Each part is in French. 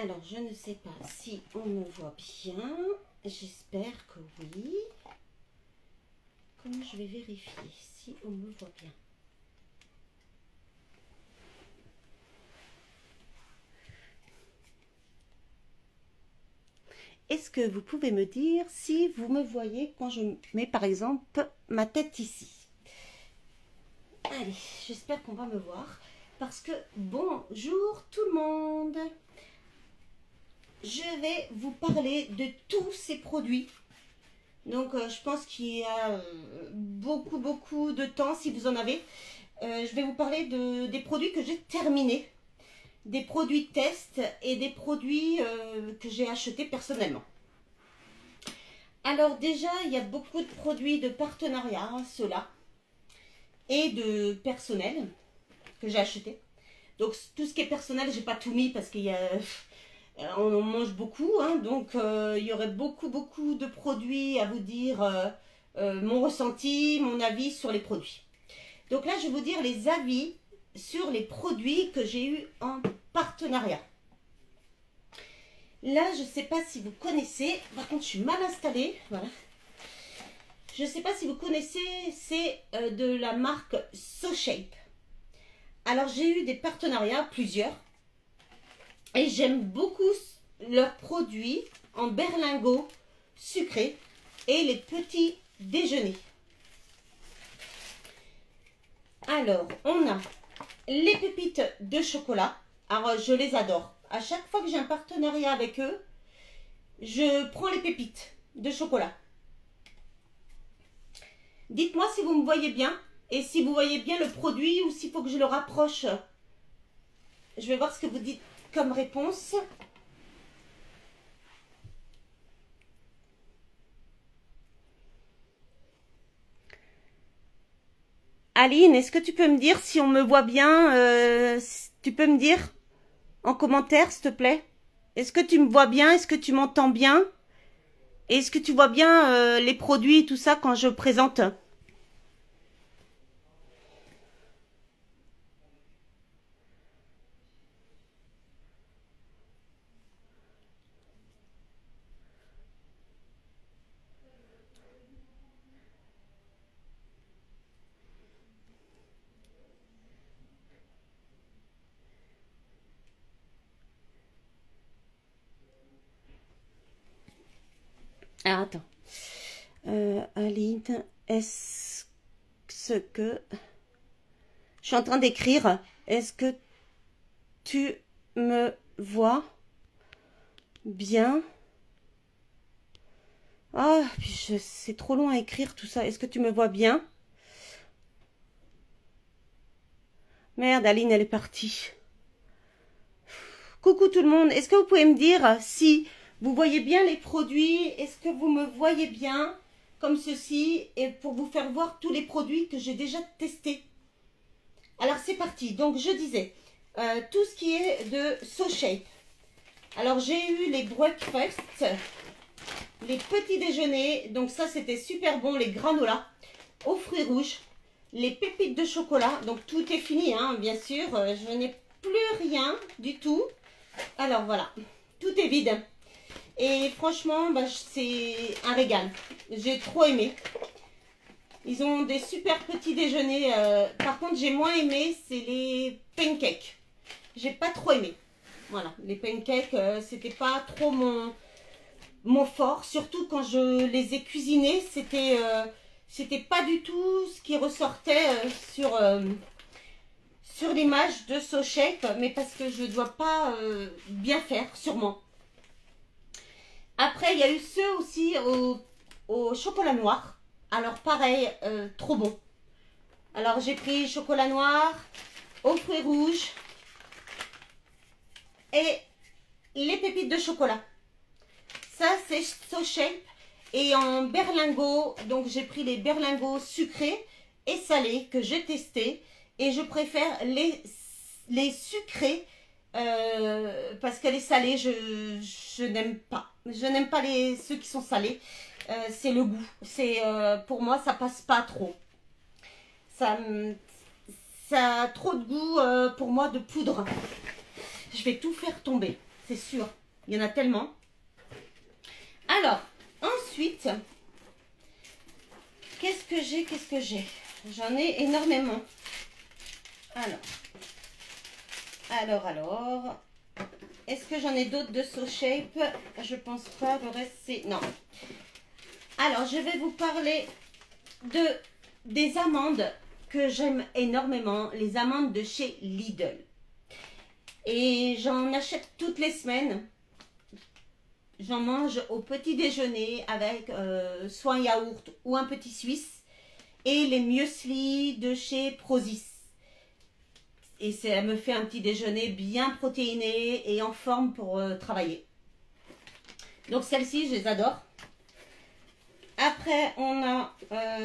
Alors, je ne sais pas si on me voit bien. J'espère que oui. Comment je vais vérifier si on me voit bien? Est-ce que vous pouvez me dire si vous me voyez quand je mets par exemple ma tête ici? Allez, j'espère qu'on va me voir. Parce que bonjour tout le monde. Je vais vous parler de tous ces produits. Donc je pense qu'il y a beaucoup de temps si vous en avez. Je vais vous parler des produits que j'ai terminés. Des produits test et des produits que j'ai achetés personnellement. Alors déjà, il y a beaucoup de produits de partenariat, ceux-là, et de personnel que j'ai acheté. Donc tout ce qui est personnel, j'ai pas tout mis parce qu'il y a, on mange beaucoup, hein, donc il y aurait beaucoup de produits à vous dire mon ressenti, mon avis sur les produits. Donc là, je vais vous dire les avis sur les produits que j'ai eu en partenariat. Là, je ne sais pas si vous connaissez, par contre, je suis mal installée, voilà. Je ne sais pas si vous connaissez, c'est de la marque SoShape. Alors, j'ai eu des partenariats, plusieurs, et j'aime beaucoup leurs produits en berlingot sucré et les petits déjeuners. Alors, on a les pépites de chocolat. Alors, je les adore. À chaque fois que j'ai un partenariat avec eux, je prends les pépites de chocolat. Dites-moi si vous me voyez bien et si vous voyez bien le produit ou s'il faut que je le rapproche. Je vais voir ce que vous dites comme réponse. Aline, est-ce que tu peux me dire si on me voit bien tu peux me dire en commentaire, s'il te plaît? Est-ce que tu me vois bien? Est-ce que tu m'entends bien? Est-ce que tu vois bien les produits et tout ça quand je présente? Ah, attends. Aline, est-ce que... Je suis en train d'écrire. Est-ce que tu me vois bien? Ah, c'est trop long à écrire tout ça. Est-ce que tu me vois bien? Merde, Aline, elle est partie. Coucou tout le monde. Est-ce que vous pouvez me dire si vous voyez bien les produits? Est-ce que vous me voyez bien comme ceci? Et pour vous faire voir tous les produits que j'ai déjà testés. Alors c'est parti. Donc je disais, tout ce qui est de SoShape. Alors j'ai eu les breakfasts, les petits déjeuners. Donc ça c'était super bon, les granolas aux fruits rouges, les pépites de chocolat. Donc tout est fini, hein, bien sûr. Je n'ai plus rien du tout. Alors voilà, tout est vide. Et franchement, bah, c'est un régal. J'ai trop aimé. Ils ont des super petits déjeuners. Par contre, j'ai moins aimé, c'est les pancakes. J'ai pas trop aimé. Voilà, les pancakes, c'était pas trop mon fort. Surtout quand je les ai cuisinés, c'était pas du tout ce qui ressortait sur l'image de SoShape, mais parce que je ne dois pas bien faire, sûrement. Après, il y a eu ceux aussi au chocolat noir. Alors pareil, trop bon. Alors j'ai pris chocolat noir, aux fruits rouges et les pépites de chocolat. Ça c'est SoShape. Et en berlingot, donc j'ai pris les berlingots sucrés et salés que j'ai testés. Et je préfère les sucrés parce que les salés, je n'aime pas. Je n'aime pas ceux qui sont salés. C'est le goût. Pour moi, ça passe pas trop. Ça a trop de goût pour moi de poudre. Je vais tout faire tomber, c'est sûr. Il y en a tellement. Alors, ensuite, qu'est-ce que j'ai? J'en ai énormément. Alors. Est-ce que j'en ai d'autres de So Shape? Je pense pas. Le reste, c'est... Non. Alors, je vais vous parler des amandes que j'aime énormément. Les amandes de chez Lidl. Et j'en achète toutes les semaines. J'en mange au petit déjeuner avec soit un yaourt ou un petit suisse. Et les muesli de chez Prozis. Et ça me fait un petit déjeuner bien protéiné et en forme pour travailler. Donc celles-ci, je les adore. Après,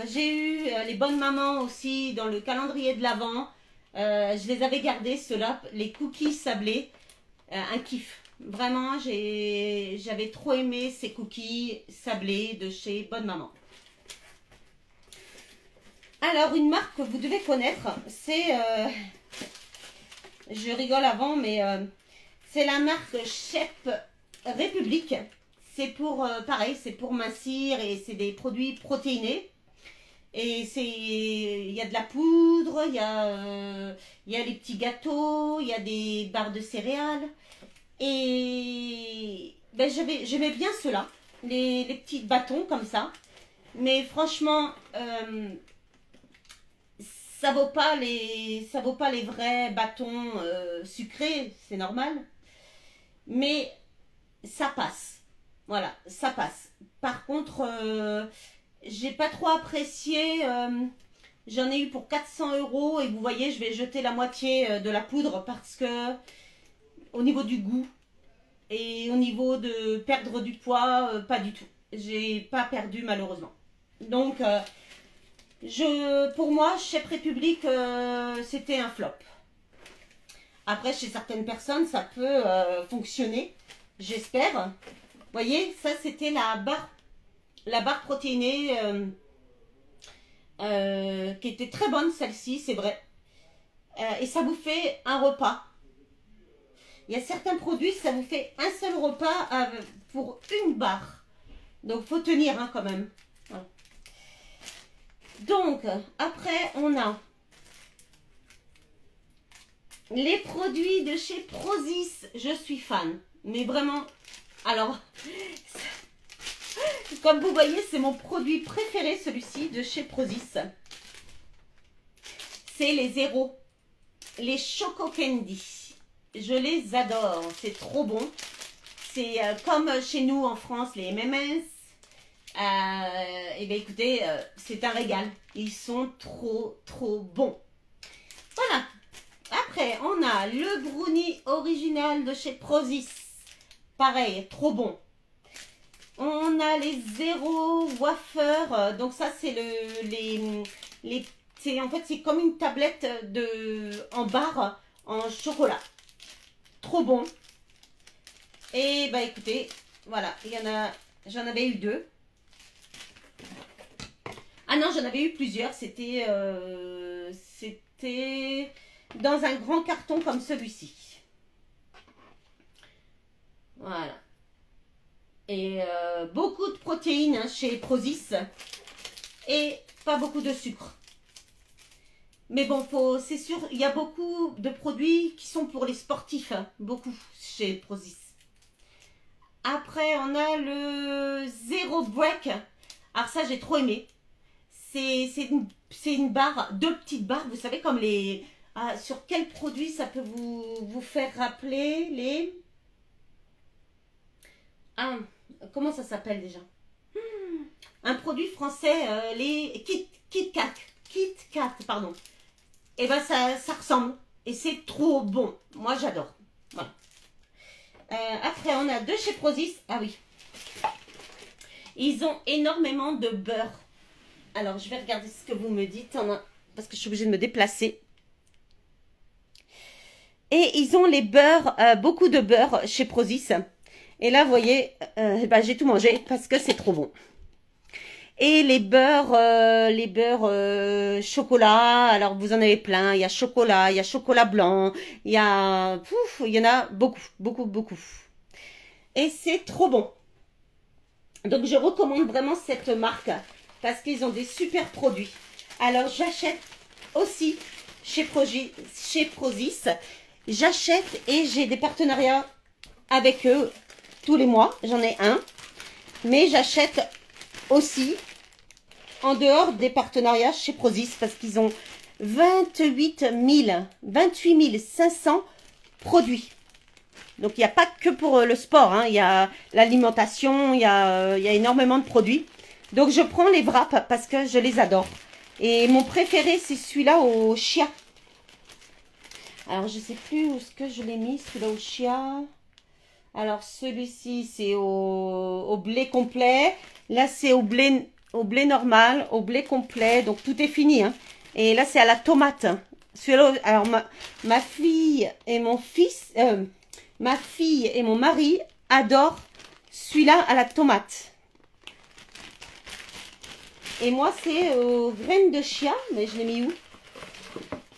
j'ai eu les bonnes mamans aussi dans le calendrier de l'Avent. Je les avais gardés, ceux-là, les cookies sablés. Un kiff. Vraiment, j'avais trop aimé ces cookies sablés de chez Bonne Maman. Alors, une marque que vous devez connaître, c'est... je rigole avant, mais c'est la marque Chef République. C'est pour, pareil, c'est pour mincir et c'est des produits protéinés. Et il y a de la poudre, il y a les petits gâteaux, il y a des barres de céréales. Et ben, j'aimais bien ceux-là, les petits bâtons comme ça. Mais franchement, ça vaut pas les vrais bâtons sucrés, c'est normal. Mais ça passe. Voilà, ça passe. Par contre, j'ai pas trop apprécié. J'en ai eu pour 400 € et vous voyez, je vais jeter la moitié de la poudre parce que au niveau du goût et au niveau de perdre du poids, pas du tout. J'ai pas perdu malheureusement. Donc, pour moi, Chef République, c'était un flop. Après, chez certaines personnes, ça peut fonctionner, j'espère. Vous voyez, ça c'était la barre protéinée qui était très bonne, celle-ci, c'est vrai. Et ça vous fait un repas. Il y a certains produits, ça vous fait un seul repas pour une barre. Donc, faut tenir hein, quand même. Voilà. Donc, après, on a les produits de chez Prozis. Je suis fan. Mais vraiment, alors, comme vous voyez, c'est mon produit préféré, celui-ci, de chez Prozis. C'est les zéros. Les Choco Candy. Je les adore. C'est trop bon. C'est comme chez nous en France, les M&M's. Et bien écoutez, c'est un régal. Ils sont trop bons. Voilà. Après, on a le brownie original de chez Prozis. Pareil, trop bon. On a les zéro wafer. Donc ça, c'est en fait, c'est comme une tablette en barre en chocolat. Trop bon. Et bah écoutez, voilà, j'en avais eu 2. Ah non, j'en avais eu plusieurs. C'était dans un grand carton comme celui-ci. Voilà. Et beaucoup de protéines hein, chez Prozis. Et pas beaucoup de sucre. Mais bon, c'est sûr, il y a beaucoup de produits qui sont pour les sportifs. Hein, beaucoup chez Prozis. Après, on a le Zero Break. Alors ça, j'ai trop aimé. C'est une barre, 2 petites barres. Vous savez, comme les... sur quel produit ça peut vous faire rappeler les... Ah, comment ça s'appelle déjà? Un produit français, les Kit Kat, pardon. Et ben ça ressemble. Et c'est trop bon. Moi, j'adore. Voilà. Après, on a de chez Prozis. Ah oui. Ils ont énormément de beurre. Alors, je vais regarder ce que vous me dites. Parce que je suis obligée de me déplacer. Et ils ont les beurres, beaucoup de beurre chez Prozis. Et là, vous voyez, j'ai tout mangé parce que c'est trop bon. Et les beurres chocolat. Alors, vous en avez plein. Il y a chocolat blanc. Il y en a beaucoup. et c'est trop bon. Donc je recommande vraiment cette marque parce qu'ils ont des super produits. Alors j'achète aussi chez Prozis. J'achète et j'ai des partenariats avec eux tous les mois. J'en ai un. Mais j'achète aussi en dehors des partenariats chez Prozis parce qu'ils ont 28 500 produits. Donc il n'y a pas que pour le sport, hein. Il y a l'alimentation, il y a énormément de produits. Donc je prends les wraps parce que je les adore. Et mon préféré c'est celui-là au chia. Alors je sais plus où est-ce que je l'ai mis, celui-là au chia. Alors celui-ci c'est au blé complet. Là c'est au blé normal, au blé complet. Donc tout est fini, hein. Et là c'est à la tomate. Celui-là, alors ma fille et mon fils, ma fille et mon mari adorent celui-là à la tomate. Et moi c'est aux graines de chia, mais je l'ai mis où?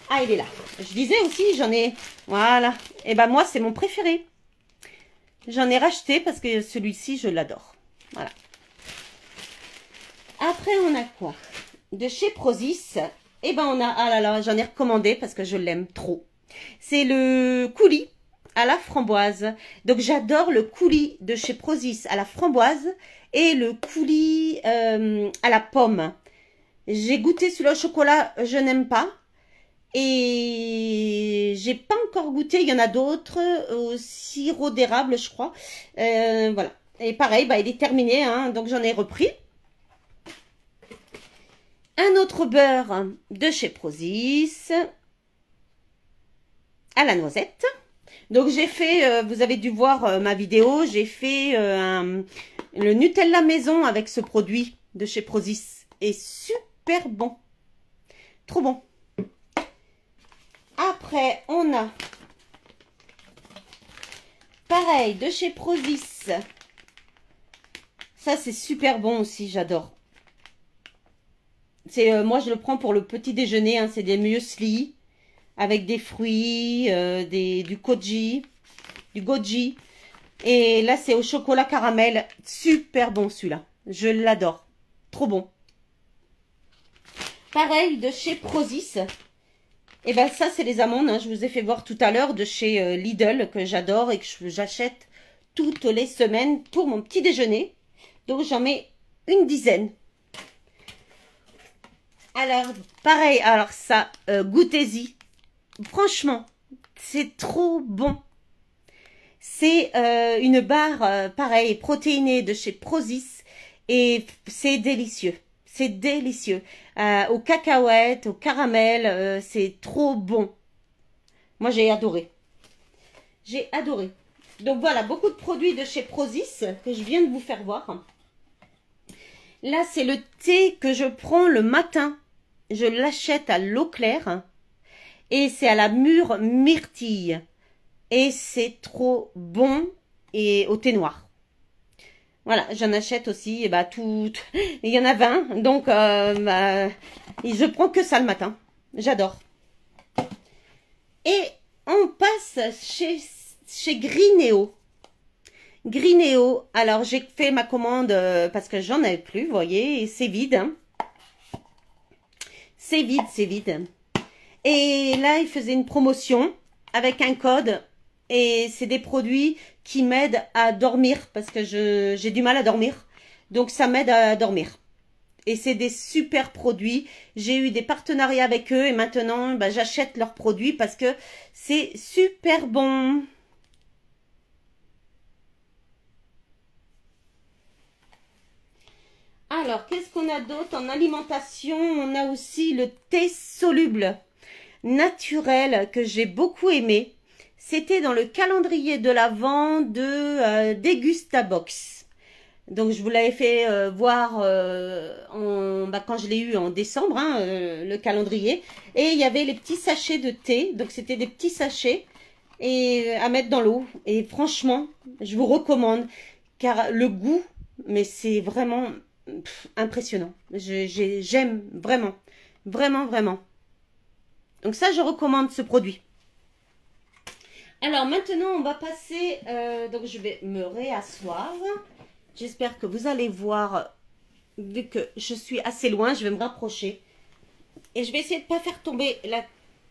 Ah, il est là. Je disais aussi, j'en ai... Voilà. Et ben moi, c'est mon préféré. J'en ai racheté parce que celui-ci, je l'adore. Voilà. Après, on a quoi? De chez Prozis. Et ben on a... Ah là là, j'en ai recommandé parce que je l'aime trop. C'est le coulis à la framboise. Donc, j'adore le coulis de chez Prozis à la framboise et le coulis à la pomme. J'ai goûté celui-là au chocolat, je n'aime pas. Et j'ai pas encore goûté, il y en a d'autres au sirop d'érable, je crois. Voilà. Et pareil, bah, il est terminé, hein, donc j'en ai repris. Un autre beurre de chez Prozis à la noisette. Donc j'ai fait, vous avez dû voir ma vidéo, j'ai fait le Nutella maison avec ce produit de chez Prozis. Et super bon. Trop bon. Après, on a, pareil, de chez Prozis. Ça, c'est super bon aussi, j'adore. Moi, je le prends pour le petit déjeuner. Hein, c'est des muesli avec des fruits, du goji. Et là, c'est au chocolat caramel. Super bon, celui-là. Je l'adore. Trop bon. Pareil, de chez Prozis. Et ben ça, c'est les amandes, hein. Je vous ai fait voir tout à l'heure de chez Lidl, que j'adore et que j'achète toutes les semaines pour mon petit déjeuner. Donc, j'en mets une dizaine. Alors, pareil, alors ça, goûtez-y. Franchement, c'est trop bon. C'est une barre, pareil, protéinée de chez Prozis et c'est délicieux. C'est délicieux. Aux cacahuètes, au caramel, c'est trop bon. Moi, j'ai adoré. J'ai adoré. Donc voilà, beaucoup de produits de chez Prozis que je viens de vous faire voir. Là, c'est le thé que je prends le matin. Je l'achète à l'eau claire. Et c'est à la mûre myrtille. Et c'est trop bon et au thé noir. Voilà, j'en achète aussi, et bah tout, il y en a 20, donc je prends que ça le matin. J'adore. Et on passe chez Grineo. Grineo, alors j'ai fait ma commande parce que j'en avais plus, vous voyez, et c'est vide. Hein. C'est vide, c'est vide. Et là, il faisait une promotion avec un code. Et c'est des produits qui m'aident à dormir parce que j'ai du mal à dormir. Donc, ça m'aide à dormir. Et c'est des super produits. J'ai eu des partenariats avec eux et maintenant, bah, j'achète leurs produits parce que c'est super bon. Alors, qu'est-ce qu'on a d'autre en alimentation? On a aussi le thé soluble naturel que j'ai beaucoup aimé. C'était dans le calendrier de l'Avent de Degustabox. Donc, je vous l'avais fait voir quand je l'ai eu en décembre, hein, le calendrier. Et il y avait les petits sachets de thé. Donc, c'était des petits sachets à mettre dans l'eau. Et franchement, je vous recommande. Car le goût, mais c'est vraiment impressionnant. J'aime vraiment. Vraiment, vraiment. Donc ça, je recommande ce produit. Alors maintenant, on va passer, donc je vais me réasseoir. J'espère que vous allez voir, vu que je suis assez loin, je vais me rapprocher. Et je vais essayer de ne pas faire tomber la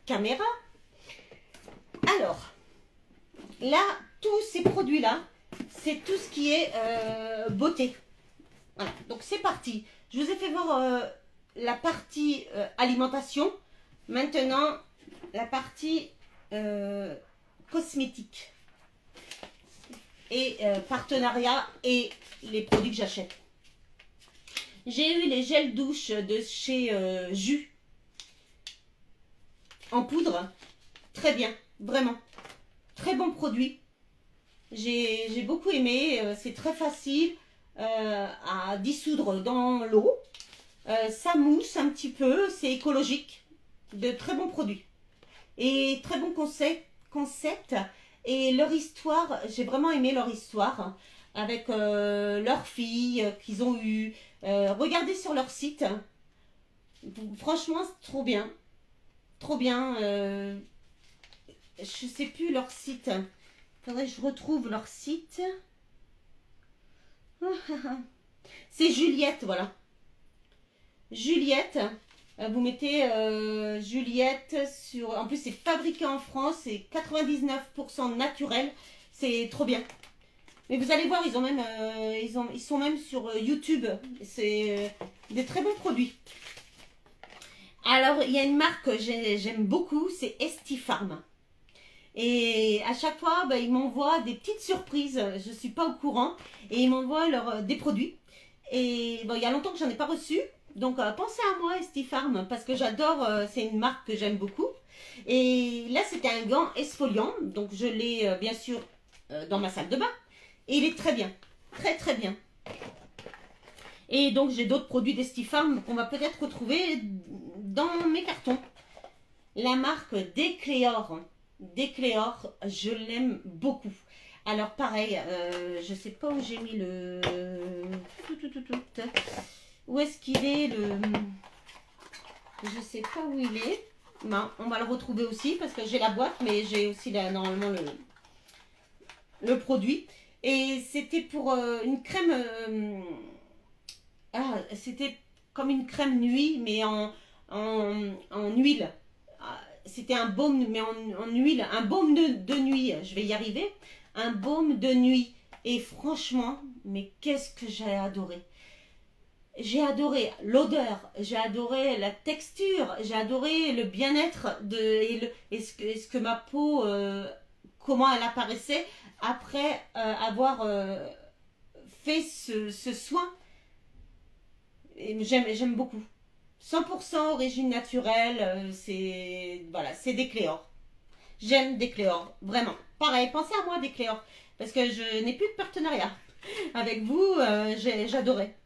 caméra. Alors, là, tous ces produits-là, c'est tout ce qui est beauté. Voilà, donc c'est parti. Je vous ai fait voir la partie alimentation. Maintenant, la partie cosmétique. Et partenariat et les produits que j'achète. J'ai eu les gels douche de chez Jus en poudre. Très bien, vraiment. Très bon produit. J'ai beaucoup aimé. C'est très facile à dissoudre dans l'eau. Ça mousse un petit peu. C'est écologique. De très bons produits. Et très bon concept. Et leur histoire, j'ai vraiment aimé leur histoire. Avec leur fille qu'ils ont eu. Regardez sur leur site. Franchement, c'est trop bien. Trop bien. Je sais plus leur site. Faudrait que je retrouve leur site. C'est Juliette, voilà. Juliette. Vous mettez Juliette sur... En plus, c'est fabriqué en France. C'est 99% naturel. C'est trop bien. Mais vous allez voir, ils ont même, ils sont même sur YouTube. C'est des très bons produits. Alors, il y a une marque que j'aime beaucoup, c'est Estifarm. Et à chaque fois, ils m'envoient des petites surprises. Je ne suis pas au courant. Et ils m'envoient des produits. Et il y a longtemps que j'en ai pas reçu. Donc, pensez à moi, Estifarm, parce que j'adore. C'est une marque que j'aime beaucoup. Et là, c'était un gant exfoliant. Donc, je l'ai bien sûr dans ma salle de bain. Et il est très bien. Très, très bien. Et donc, j'ai d'autres produits d'Estifarm qu'on va peut-être retrouver dans mes cartons. La marque Décléor. Décléor, je l'aime beaucoup. Alors, pareil, je sais pas où j'ai mis le... Où est-ce qu'il est le... Je sais pas où il est. Ben, on va le retrouver aussi parce que j'ai la boîte, mais j'ai aussi normalement le produit. Et c'était pour une crème... c'était comme une crème nuit, mais en huile. C'était un baume, mais en huile. Un baume de nuit. Je vais y arriver. Un baume de nuit. Et franchement, mais qu'est-ce que j'ai adoré. J'ai adoré l'odeur, j'ai adoré la texture, j'ai adoré le bien-être et ce que ma peau, comment elle apparaissait après avoir fait ce soin. J'aime beaucoup. 100% origine naturelle, c'est des Cléor. J'aime des Cléor, vraiment. Pareil, pensez à moi des Cléor, parce que je n'ai plus de partenariat. Avec vous, j'adorais.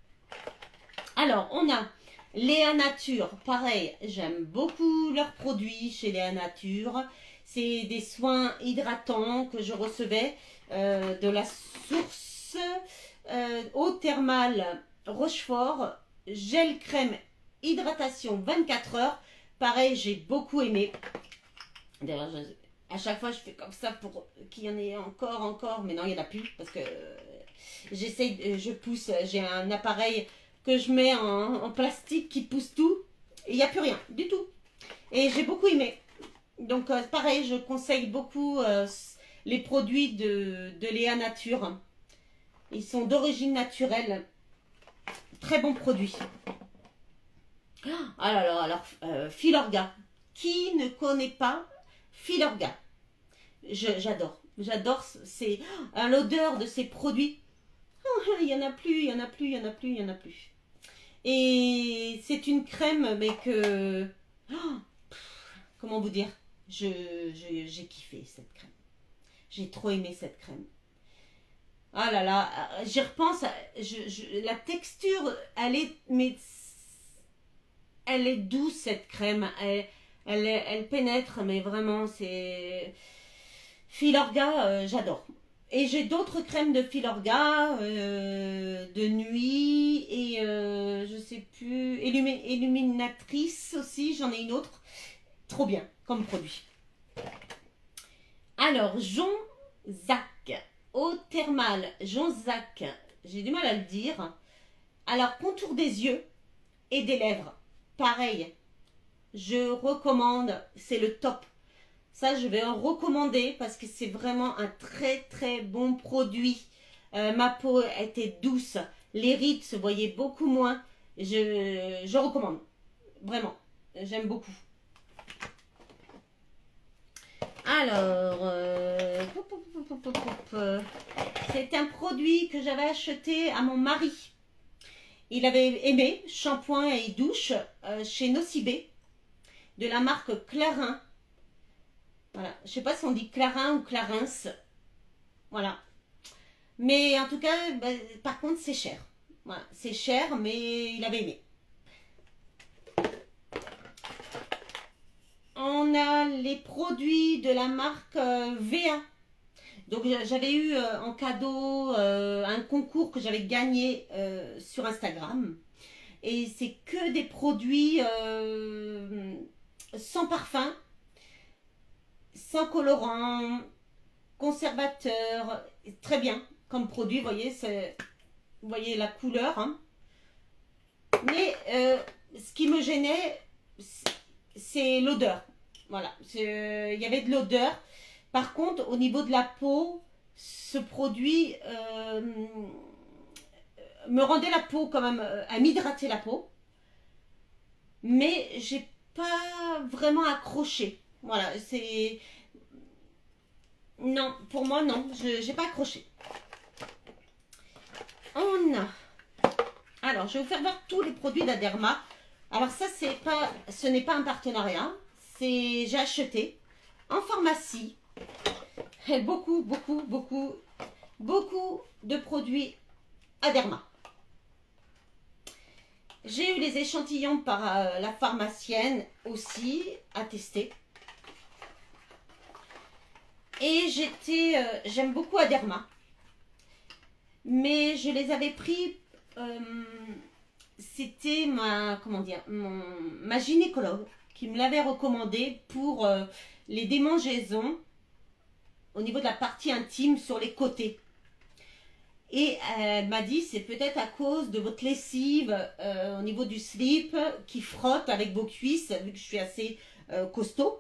Alors, on a Léa Nature. Pareil, j'aime beaucoup leurs produits chez Léa Nature. C'est des soins hydratants que je recevais de la source eau thermale Rochefort, gel crème hydratation 24 heures. Pareil, j'ai beaucoup aimé. D'ailleurs, à chaque fois, je fais comme ça pour qu'il y en ait encore. Mais non, il n'y en a plus parce que je pousse. J'ai un appareil que je mets en plastique qui pousse tout. Et il n'y a plus rien du tout. Et j'ai beaucoup aimé. Donc, pareil, je conseille beaucoup les produits de Léa Nature. Ils sont d'origine naturelle. Très bons produits. Ah là là, alors, Filorga. Qui ne connaît pas Filorga? J'adore. J'adore l'odeur de ces produits. Oh, il n'y en a plus, il n'y en a plus, il n'y en a plus, il n'y en a plus. Et c'est une crème, mais que... Oh, comment vous dire? J'ai kiffé cette crème. J'ai trop aimé cette crème. Ah là là, j'y repense. La texture, elle est douce cette crème. Elle pénètre, mais vraiment, c'est... Filorga, j'adore. Et j'ai d'autres crèmes de Filorga, de nuit, et je sais plus, illuminatrice aussi, j'en ai une autre. Trop bien, comme produit. Alors, Jonzac, eau thermale, Jonzac, j'ai du mal à le dire. Alors, contour des yeux et des lèvres, pareil, je recommande, c'est le top. Ça, je vais en recommander parce que c'est vraiment un très très bon produit. Ma peau était douce, les rides se voyaient beaucoup moins. Je recommande, vraiment, j'aime beaucoup. Alors, c'est un produit que j'avais acheté à mon mari. Il avait aimé shampoing et douche chez Nocibé de la marque Clarins. Voilà, je sais pas si on dit Clarins ou Clarins. Voilà. Mais en tout cas, bah, par contre, c'est cher. Voilà, c'est cher, mais il avait aimé. On a les produits de la marque VA. Donc j'avais eu en cadeau un concours que j'avais gagné sur Instagram. Et c'est que des produits sans parfum, sans colorant, conservateur. Très bien comme produit, vous voyez la couleur. Hein. Mais ce qui me gênait, c'est l'odeur. Voilà, il y avait de l'odeur. Par contre, au niveau de la peau, ce produit me rendait la peau quand même, à m'hydrater la peau. Mais j'ai pas vraiment accroché. Voilà, c'est... Non, pour moi, non, je n'ai pas accroché. On a... Alors, je vais vous faire voir tous les produits d'Aderma. Alors ça, ce n'est pas un partenariat. J'ai acheté en pharmacie. Et beaucoup de produits Aderma. J'ai eu les échantillons par la pharmacienne aussi à tester. Et j'aime beaucoup Aderma. Mais je les avais pris, c'était ma gynécologue qui me l'avait recommandé pour les démangeaisons au niveau de la partie intime sur les côtés. Et elle m'a dit c'est peut-être à cause de votre lessive au niveau du slip qui frotte avec vos cuisses, vu que je suis assez costaud.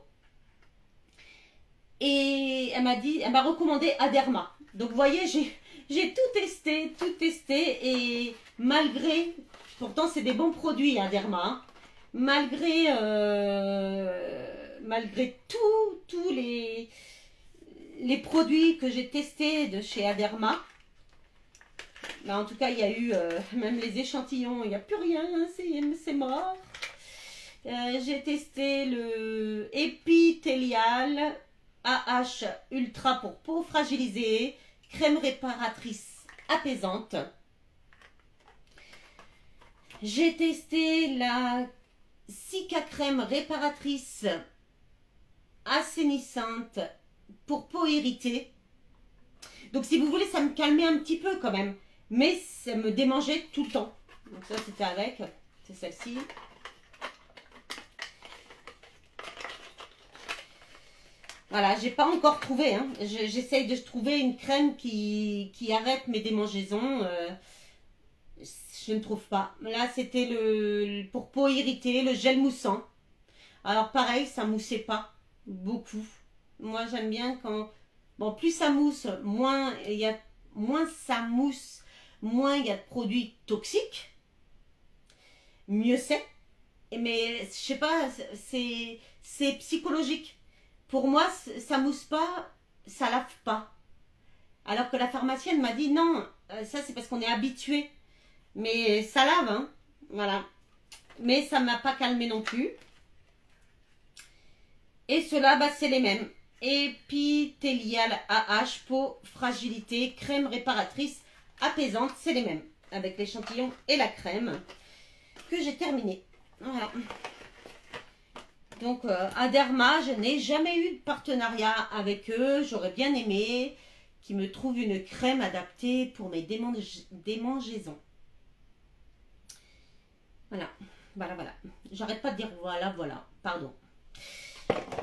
Et elle m'a recommandé Aderma. Donc vous voyez, j'ai tout testé et malgré, pourtant c'est des bons produits Aderma, hein, malgré tous les produits que j'ai testés de chez Aderma, là en tout cas il y a eu même les échantillons, il n'y a plus rien, hein, c'est mort. J'ai testé le Epithélial AH Ultra pour peau fragilisée, crème réparatrice apaisante. J'ai testé la Cica crème réparatrice assainissante pour peau irritée. Donc si vous voulez, ça me calmait un petit peu quand même, mais ça me démangeait tout le temps. Donc ça c'était avec, c'est celle-ci. Voilà, j'ai pas encore trouvé. Hein. J'essaye de trouver une crème qui arrête mes démangeaisons. Je ne trouve pas. Là, c'était pour peau irritée, le gel moussant. Alors pareil, ça moussait pas beaucoup. Moi, j'aime bien quand... Bon, plus ça mousse, moins ça mousse, moins il y a de produits toxiques. Mieux c'est. Mais je sais pas, c'est psychologique. Pour moi, ça mousse pas, ça lave pas. Alors que la pharmacienne m'a dit non, ça c'est parce qu'on est habitué. Mais ça lave, hein. Voilà. Mais ça ne m'a pas calmé non plus. Et ceux-là, bah, c'est les mêmes. Epithélial AH, peau, fragilité, crème réparatrice, apaisante, c'est les mêmes. Avec l'échantillon et la crème que j'ai terminé. Voilà. Donc, Aderma, je n'ai jamais eu de partenariat avec eux. J'aurais bien aimé qu'ils me trouvent une crème adaptée pour mes démangeaisons. Voilà, voilà. J'arrête pas de dire voilà, pardon.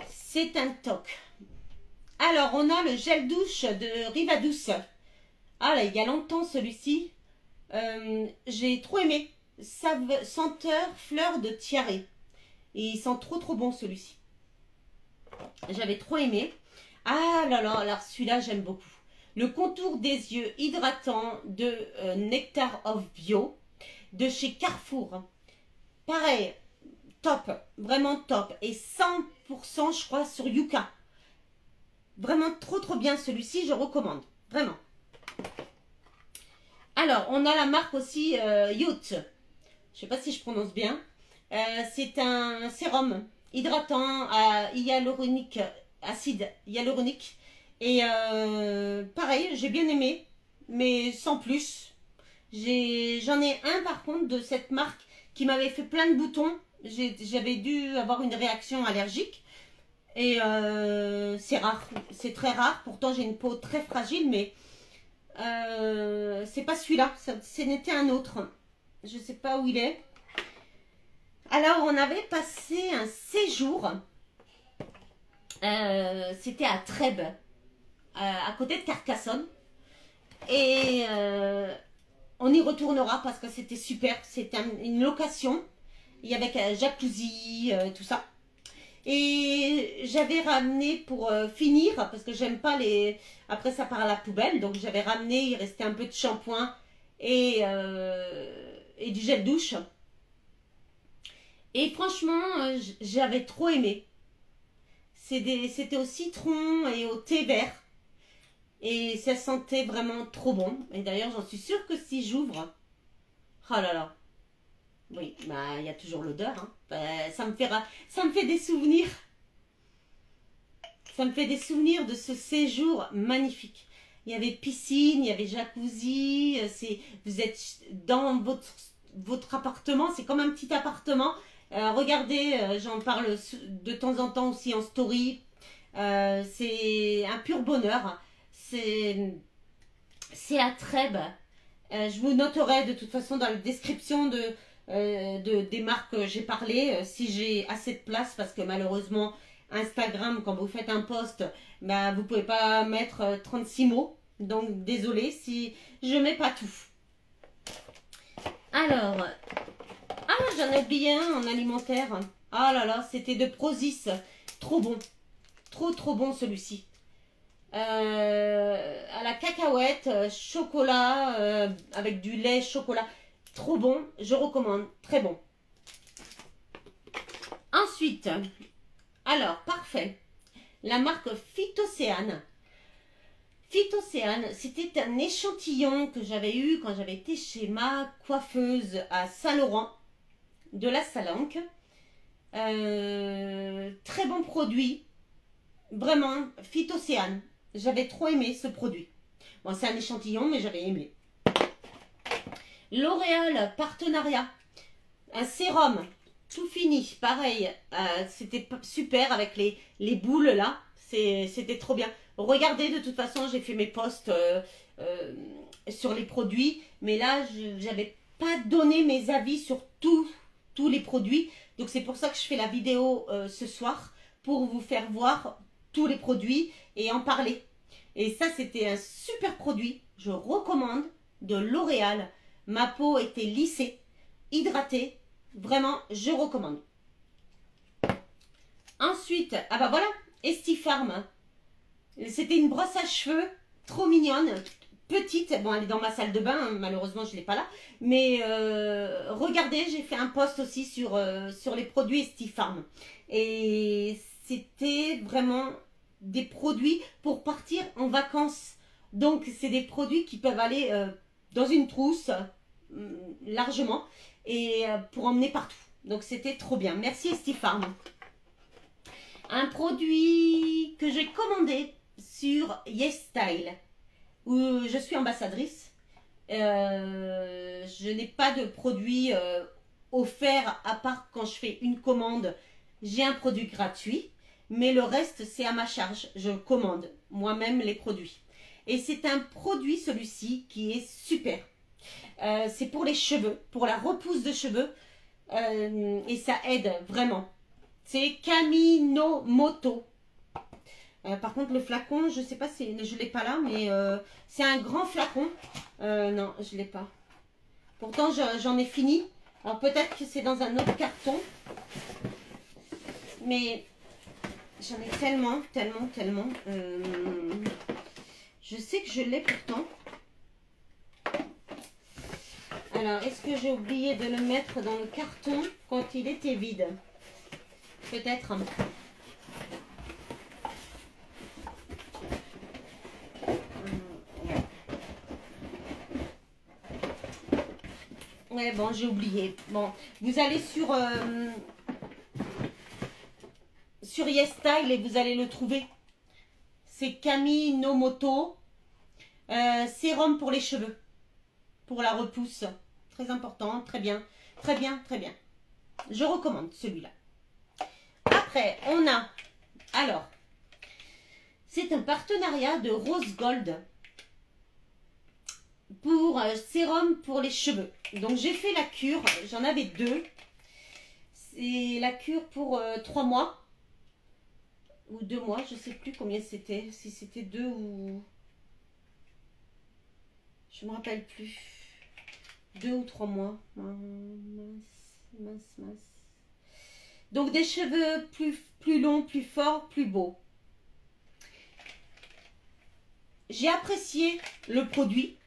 C'est un toc. Alors, on a le gel douche de Rivadouce. Ah là, il y a longtemps celui-ci. J'ai trop aimé. Senteur fleur de tiare. Et il sent trop trop bon celui-ci. J'avais trop aimé. Ah là là, alors celui-là j'aime beaucoup. Le contour des yeux hydratant de Nectar of Bio de chez Carrefour. Pareil, top, vraiment top. Et 100% je crois sur Yuka. Vraiment trop trop bien celui-ci, je recommande. Vraiment. Alors, on a la marque aussi Youth. Je sais pas si je prononce bien. C'est un sérum hydratant à hyaluronique, acide hyaluronique. Et pareil, j'ai bien aimé, mais sans plus. J'en ai un par contre de cette marque qui m'avait fait plein de boutons. J'avais dû avoir une réaction allergique. Et c'est rare, c'est très rare. Pourtant, j'ai une peau très fragile, mais c'est pas celui-là. Ce n'était un autre. Je sais pas où il est. Alors, on avait passé un séjour. C'était à Trèbes, à côté de Carcassonne. Et on y retournera parce que c'était super. C'était une location. Il y avait un jacuzzi, tout ça. Et j'avais ramené pour finir, parce que j'aime pas les... Après ça part à la poubelle, donc j'avais ramené, il restait un peu de shampoing et du gel douche. Et franchement, j'avais trop aimé. C'était au citron et au thé vert. Et ça sentait vraiment trop bon. Et d'ailleurs, j'en suis sûre que si j'ouvre... Oh là là. Oui, bah il y a toujours l'odeur. Hein. Bah, ça me fait des souvenirs. Ça me fait des souvenirs de ce séjour magnifique. Il y avait piscine, il y avait jacuzzi. Vous êtes dans votre appartement. C'est comme un petit appartement. Regardez, j'en parle de temps en temps aussi en story. C'est un pur bonheur. C'est à Trèbes. Je vous noterai de toute façon dans la description des marques que j'ai parlé, si j'ai assez de place, parce que malheureusement Instagram, quand vous faites un post, bah, vous pouvez pas mettre 36 mots, donc désolé si je mets pas tout. Alors, j'en ai oublié un en alimentaire. Ah là là, c'était de Prozis, trop bon, trop bon celui-ci. À la cacahuète, chocolat, avec du lait, chocolat, trop bon, je recommande, très bon. Ensuite, alors, parfait, la marque Phytocéane. Phytocéane, c'était un échantillon que j'avais eu quand j'avais été chez ma coiffeuse à Saint-Laurent, de la Salanque. Très bon produit, vraiment, Phytocéane. J'avais trop aimé ce produit. Bon, c'est un échantillon, mais j'avais aimé. L'Oréal partenariat. Un sérum, tout fini. Pareil, c'était super avec les boules là. C'était trop bien. Regardez, de toute façon, j'ai fait mes posts sur les produits. Mais là, je n'avais pas donné mes avis sur tous les produits. Donc, c'est pour ça que je fais la vidéo ce soir. Pour vous faire voir tous les produits et en parler. Et ça, c'était un super produit. Je recommande de L'Oréal. Ma peau était lissée, hydratée. Vraiment, je recommande. Ensuite, ah bah voilà, Estifarm. C'était une brosse à cheveux trop mignonne, petite. Bon, elle est dans ma salle de bain, malheureusement, je ne l'ai pas là. Mais regardez, j'ai fait un post aussi sur les produits Estifarm. Et c'était vraiment des produits pour partir en vacances. Donc, c'est des produits qui peuvent aller dans une trousse largement et pour emmener partout. Donc, c'était trop bien. Merci Estifarm. Un produit que j'ai commandé sur YesStyle, où je suis ambassadrice. Je n'ai pas de produit offert à part quand je fais une commande. J'ai un produit gratuit. Mais le reste, c'est à ma charge. Je commande moi-même les produits. Et c'est un produit, celui-ci, qui est super. C'est pour les cheveux, pour la repousse de cheveux. Et ça aide vraiment. C'est Kaminomoto. Par contre, le flacon, je sais pas si je l'ai pas là, mais c'est un grand flacon. Non, je l'ai pas. Pourtant, j'en ai fini. Alors peut-être que c'est dans un autre carton. Mais j'en ai tellement, tellement, tellement. Je sais que je l'ai pourtant. Alors, est-ce que j'ai oublié de le mettre dans le carton quand il était vide? Peut-être. Ouais, bon, j'ai oublié. Bon, vous allez sur YesStyle et vous allez le trouver. C'est Camille Nomoto. Sérum pour les cheveux. Pour la repousse. Très important, très bien. Très bien, très bien. Je recommande celui-là. Après, on a... Alors, c'est un partenariat de Rose Gold pour sérum pour les cheveux. Donc, j'ai fait la cure. J'en avais 2. C'est la cure pour 3 mois. Ou 2 mois, je ne sais plus combien c'était. Si c'était 2 ou... Je ne me rappelle plus. 2 ou 3 mois. Mince. Donc des cheveux plus longs, plus forts, plus beaux. J'ai apprécié le produit.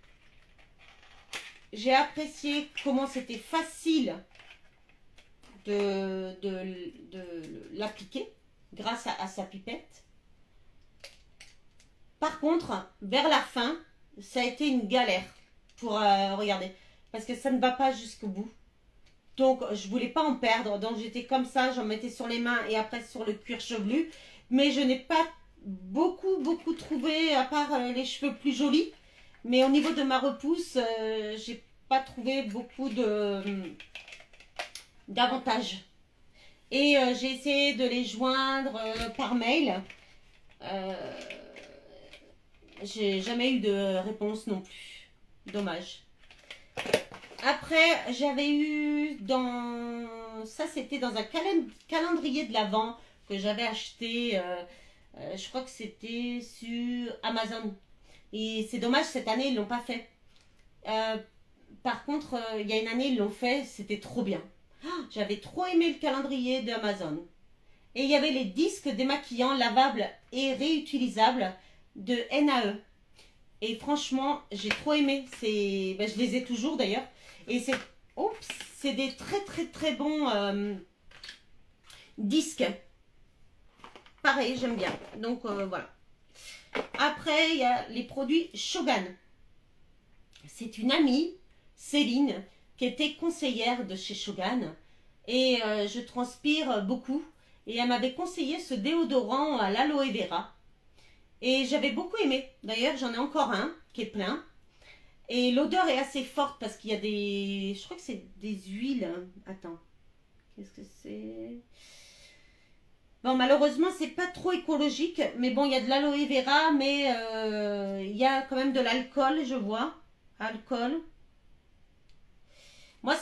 J'ai apprécié comment c'était facile de l'appliquer grâce à sa pipette. Par contre, vers la fin, ça a été une galère pour regarder. Parce que ça ne va pas jusqu'au bout. Donc, je voulais pas en perdre. Donc, j'étais comme ça. J'en mettais sur les mains et après sur le cuir chevelu. Mais je n'ai pas beaucoup trouvé, à part les cheveux plus jolis. Mais au niveau de ma repousse, j'ai pas trouvé beaucoup d'avantages. Et j'ai essayé de les joindre par mail. J'ai jamais eu de réponse non plus. Dommage. Après, j'avais eu dans... Ça, c'était dans un calendrier de l'Avent que j'avais acheté. Je crois que c'était sur Amazon. Et c'est dommage, cette année, ils ne l'ont pas fait. Par contre, il y a une année, ils l'ont fait. C'était trop bien. J'avais trop aimé le calendrier d'Amazon. Et il y avait les disques démaquillants lavables et réutilisables de NAE. Et franchement, j'ai trop aimé. Je les ai toujours d'ailleurs. Et c'est des très bons disques. Pareil, j'aime bien. Donc voilà. Après, il y a les produits Shogun. C'est une amie, Céline, qui était conseillère de chez Shogun. Et je transpire beaucoup. Et elle m'avait conseillé ce déodorant à l'aloe vera. Et j'avais beaucoup aimé. D'ailleurs, j'en ai encore un qui est plein. Et l'odeur est assez forte parce qu'il y a des... Je crois que c'est des huiles. Attends. Qu'est-ce que c'est? Bon, malheureusement, c'est pas trop écologique. Mais bon, il y a de l'aloe vera, mais il y a quand même de l'alcool, je vois. Alcool. Moi,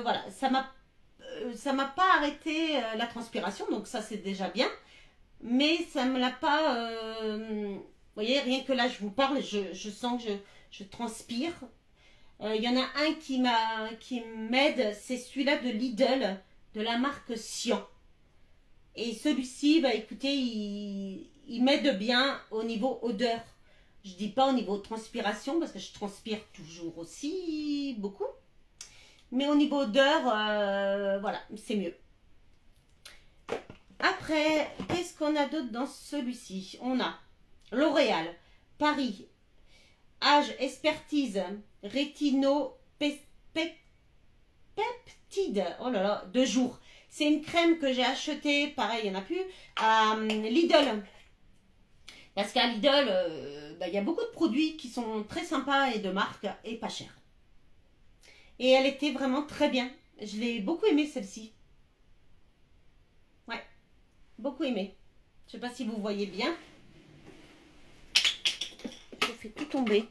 voilà, ça m'a pas arrêté la transpiration. Donc ça, c'est déjà bien. Mais ça me l'a pas... vous voyez, rien que là, je vous parle, je sens que je transpire. Il y en a un qui m'aide, c'est celui-là de Lidl, de la marque Sion. Et celui-ci, bah écoutez, il m'aide bien au niveau odeur. Je dis pas au niveau transpiration, parce que je transpire toujours aussi beaucoup. Mais au niveau odeur, voilà, c'est mieux. Après, qu'est-ce qu'on a d'autre dans celui-ci? On a L'Oréal, Paris, Âge, Expertise, Rétino-Peptide. Oh là là, 2 jours. C'est une crème que j'ai achetée, pareil, il n'y en a plus, à Lidl. Parce qu'à Lidl, il y a beaucoup de produits qui sont très sympas et de marque et pas chers. Et elle était vraiment très bien. Je l'ai beaucoup aimée celle-ci. Ouais, beaucoup aimée. Je sais pas si vous voyez bien. Je fais tout tomber.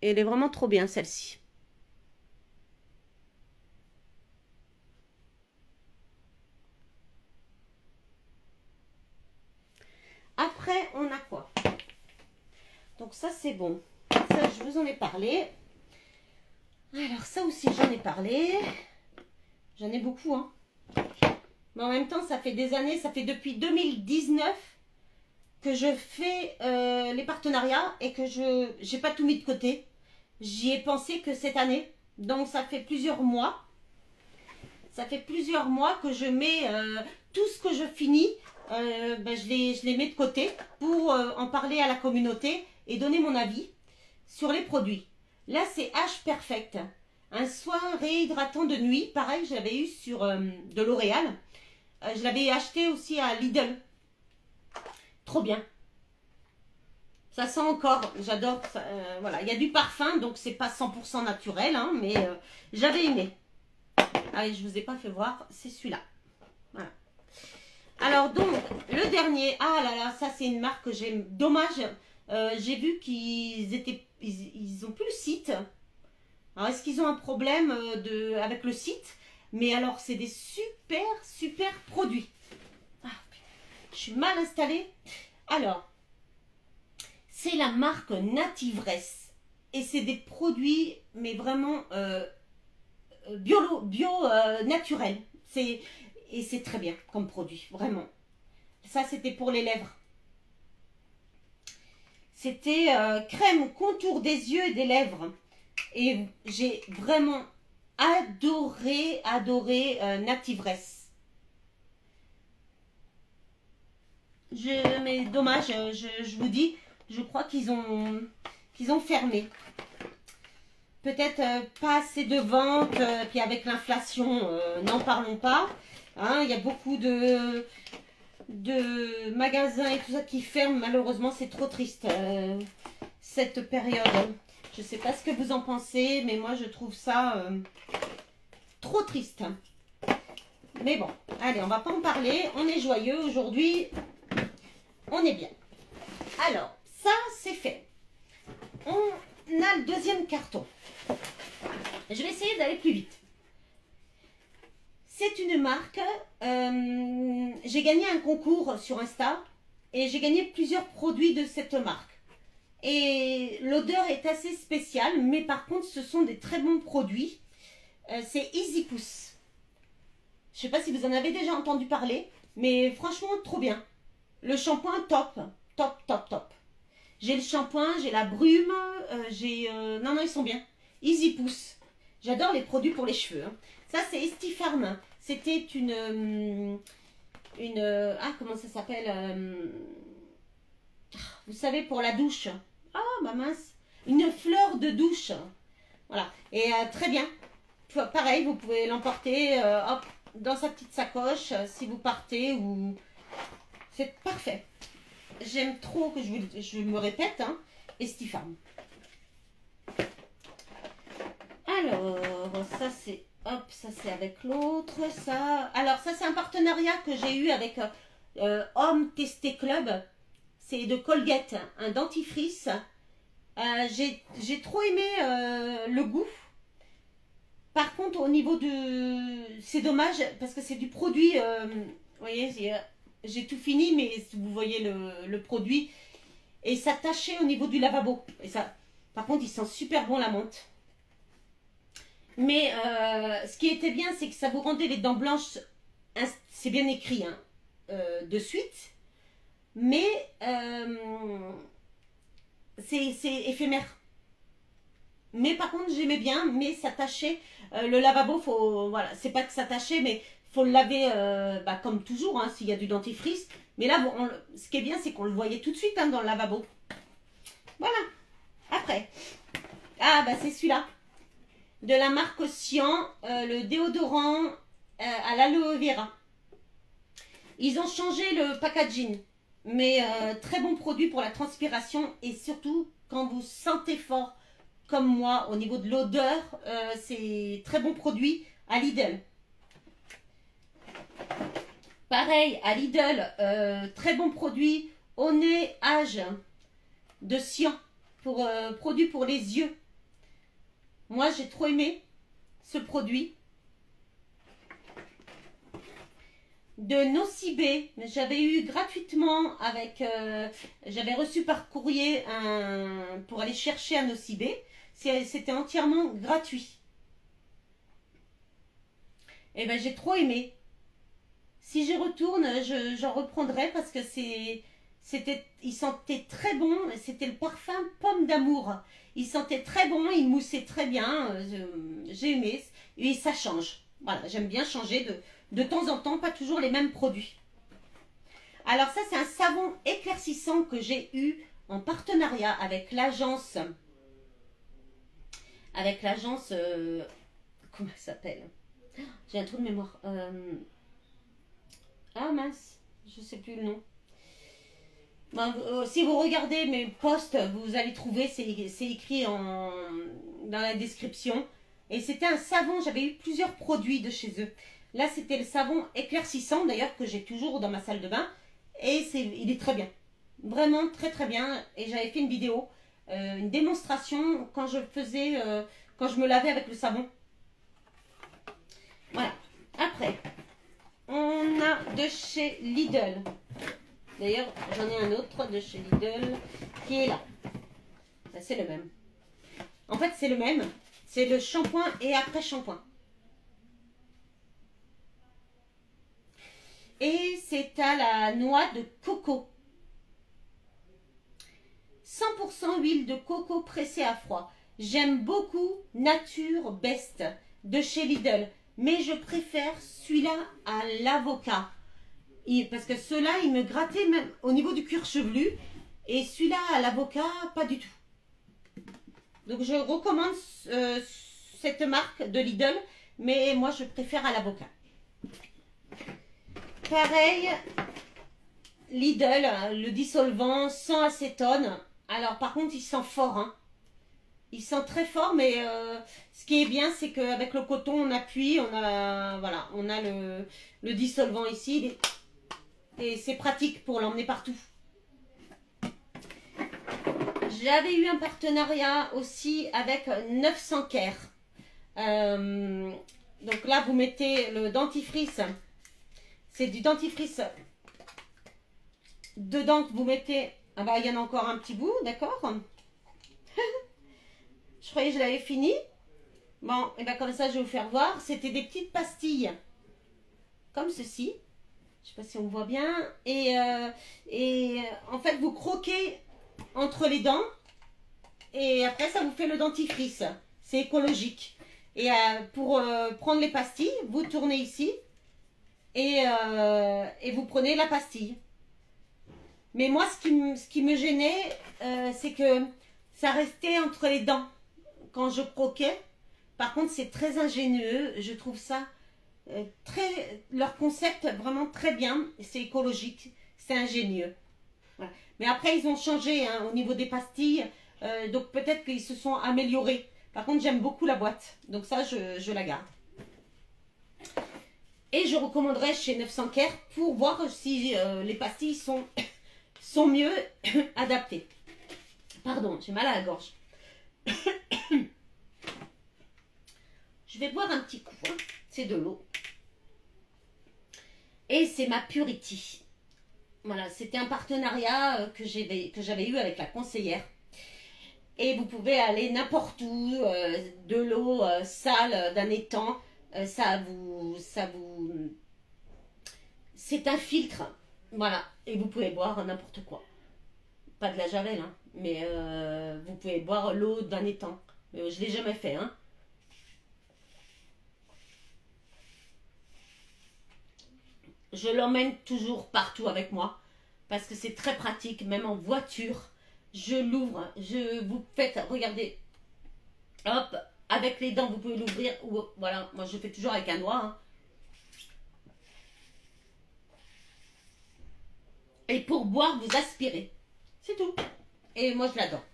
Et elle est vraiment trop bien celle-ci. après, on a quoi? Donc ça, c'est bon. Ça, je vous en ai parlé. Alors ça aussi, j'en ai parlé. J'en ai beaucoup, hein. Mais en même temps, ça fait des années, ça fait depuis 2019 que je fais les partenariats et que je n'ai pas tout mis de côté. J'y ai pensé que cette année. Donc ça fait plusieurs mois. Ça fait plusieurs mois que je mets tout ce que je finis, je les mets de côté pour en parler à la communauté et donner mon avis sur les produits. Là, c'est H Perfect. Un soin réhydratant de nuit. Pareil, je l'avais eu sur de L'Oréal. Je l'avais acheté aussi à Lidl. Trop bien. Ça sent encore, j'adore. Voilà, il y a du parfum, donc c'est pas 100% naturel, hein, mais j'avais aimé. Allez, je vous ai pas fait voir, c'est celui-là. Voilà. Alors donc, le dernier, ah là là, ça c'est une marque que j'aime. Dommage, j'ai vu ils ont plus le site. Alors est-ce qu'ils ont un problème avec le site? Mais alors c'est des super produits. Ah, je suis mal installée. Alors, c'est la marque Nativresse. Et c'est des produits, mais vraiment naturels. Et c'est très bien comme produit, vraiment. Ça, c'était pour les lèvres. C'était crème contour des yeux et des lèvres. Et j'ai vraiment adoré Nativresse. Mais dommage, je vous dis, je crois qu'ils ont fermé. Peut-être pas assez de ventes, puis avec l'inflation, n'en parlons pas. Hein, il y a beaucoup de magasins et tout ça qui ferment. Malheureusement, c'est trop triste, cette période. Je ne sais pas ce que vous en pensez, mais moi, je trouve ça trop triste. Mais bon, allez, on va pas en parler. On est joyeux aujourd'hui. On est bien. Alors, ça, c'est fait. On a le deuxième carton. Je vais essayer d'aller plus vite. C'est une marque. J'ai gagné un concours sur Insta et j'ai gagné plusieurs produits de cette marque. Et l'odeur est assez spéciale, mais par contre, ce sont des très bons produits. C'est EasyPousse. Je ne sais pas si vous en avez déjà entendu parler, mais franchement, trop bien. Le shampoing, top. J'ai le shampoing, j'ai la brume, non, ils sont bien. EasyPousse. J'adore les produits pour les cheveux. Hein. Ça, c'est Estifarm. C'était ah, comment ça s'appelle vous savez, pour la douche. Ah, bah mince. Une fleur de douche. Voilà. Et très bien. Pareil, vous pouvez l'emporter hop, dans sa petite sacoche si vous partez ou... C'est parfait. J'aime trop que je me répète. Hein, Estifarm. Alors, ça c'est... Hop, ça c'est avec l'autre. Ça... Alors, ça c'est un partenariat que j'ai eu avec Homme Testé Club. C'est de Colgate, un dentifrice. J'ai trop aimé le goût. Par contre, au niveau de... C'est dommage parce que c'est du produit... vous voyez, j'ai tout fini, mais vous voyez le produit. Et ça tachait au niveau du lavabo. Et ça, par contre, il sent super bon la menthe. Mais ce qui était bien, c'est que ça vous rendait les dents blanches. C'est bien écrit, hein, de suite. Mais c'est éphémère. Mais par contre, j'aimais bien, mais ça tachait. Le lavabo, voilà, c'est pas que ça tachait, mais faut le laver comme toujours, hein, s'il y a du dentifrice. Mais là, ce qui est bien, c'est qu'on le voyait tout de suite, hein, dans le lavabo. Voilà. Après. Ah, bah c'est celui-là. De la marque Sian, le déodorant à l'aloe vera. Ils ont changé le packaging. Mais très bon produit pour la transpiration et surtout quand vous sentez fort comme moi au niveau de l'odeur, c'est très bon produit à Lidl. Pareil à Lidl, très bon produit au nez âge de Sian pour produit pour les yeux. Moi j'ai trop aimé ce produit. de Nocibé. J'avais eu gratuitement avec... j'avais reçu par courrier pour aller chercher un Nocibé. C'était entièrement gratuit. Et ben j'ai trop aimé. Si j'y retourne, j'en reprendrai parce que il sentait très bon. C'était le parfum pomme d'amour. Il sentait très bon, il moussait très bien. J'ai aimé. Et ça change. Voilà, j'aime bien changer de temps en temps, pas toujours les mêmes produits. Alors ça, c'est un savon éclaircissant que j'ai eu en partenariat avec l'agence. Comment elle s'appelle? J'ai un trou de mémoire. Ah mince, je sais plus le nom. Ben, si vous regardez mes posts, vous allez trouver, c'est écrit dans la description. Et c'était un savon, j'avais eu plusieurs produits de chez eux. Là, c'était le savon éclaircissant, d'ailleurs, que j'ai toujours dans ma salle de bain. Et il est très bien. Vraiment très très bien. Et j'avais fait une vidéo, une démonstration quand quand je me lavais avec le savon. Voilà. Après, on a de chez Lidl. D'ailleurs, j'en ai un autre de chez Lidl qui est là. C'est le même. En fait, c'est le même. C'est le shampoing et après-shampoing. Et c'est à la noix de coco. 100% huile de coco pressée à froid. J'aime beaucoup Nature Best de chez Lidl. Mais je préfère celui-là à l'avocat. Parce que ceux-là, ils me grattaient même au niveau du cuir chevelu. Et celui-là à l'avocat, pas du tout. Donc je recommande cette marque de Lidl. Mais moi, je préfère à l'avocat. Pareil, Lidl, le dissolvant sans acétone. Alors par contre, il sent fort. Hein. Il sent très fort, mais ce qui est bien, c'est qu'avec le coton, on appuie, on a le dissolvant ici. Et c'est pratique pour l'emmener partout. J'avais eu un partenariat aussi avec 900 Care. Donc là, vous mettez le dentifrice. C'est du dentifrice. Dedans, vous mettez... Ah bah, il y en a encore un petit bout, d'accord. Je croyais que je l'avais fini. Bon, et bien comme ça, je vais vous faire voir. C'était des petites pastilles. Comme ceci. Je ne sais pas si on voit bien. Et en fait, vous croquez entre les dents. Et après, ça vous fait le dentifrice. C'est écologique. Et pour prendre les pastilles, vous tournez ici. Et vous prenez la pastille. Mais moi, ce qui me gênait, c'est que ça restait entre les dents quand je croquais. Par contre, c'est très ingénieux. Je trouve ça leur concept vraiment très bien. C'est écologique, c'est ingénieux. Voilà. Mais après, ils ont changé hein, au niveau des pastilles. Donc peut-être qu'ils se sont améliorés. Par contre, j'aime beaucoup la boîte. Donc ça, je la garde. Et je recommanderais chez 900 Care pour voir si les pastilles sont mieux adaptées. Pardon, j'ai mal à la gorge. Je vais boire un petit coup. Hein. C'est de l'eau. Et c'est ma Purity. Voilà, c'était un partenariat que j'avais eu avec la conseillère. Et vous pouvez aller n'importe où, de l'eau sale d'un étang. C'est un filtre. Voilà. Et vous pouvez boire n'importe quoi. Pas de la javel, hein. Mais vous pouvez boire l'eau d'un étang. Je ne l'ai jamais fait, hein. Je l'emmène toujours partout avec moi. Parce que c'est très pratique, même en voiture. Je l'ouvre, vous faites, regardez. Hop, avec les dents, vous pouvez l'ouvrir. Voilà, moi je fais toujours avec un doigt. Hein. Et pour boire, vous aspirez. C'est tout. Et moi, je l'adore.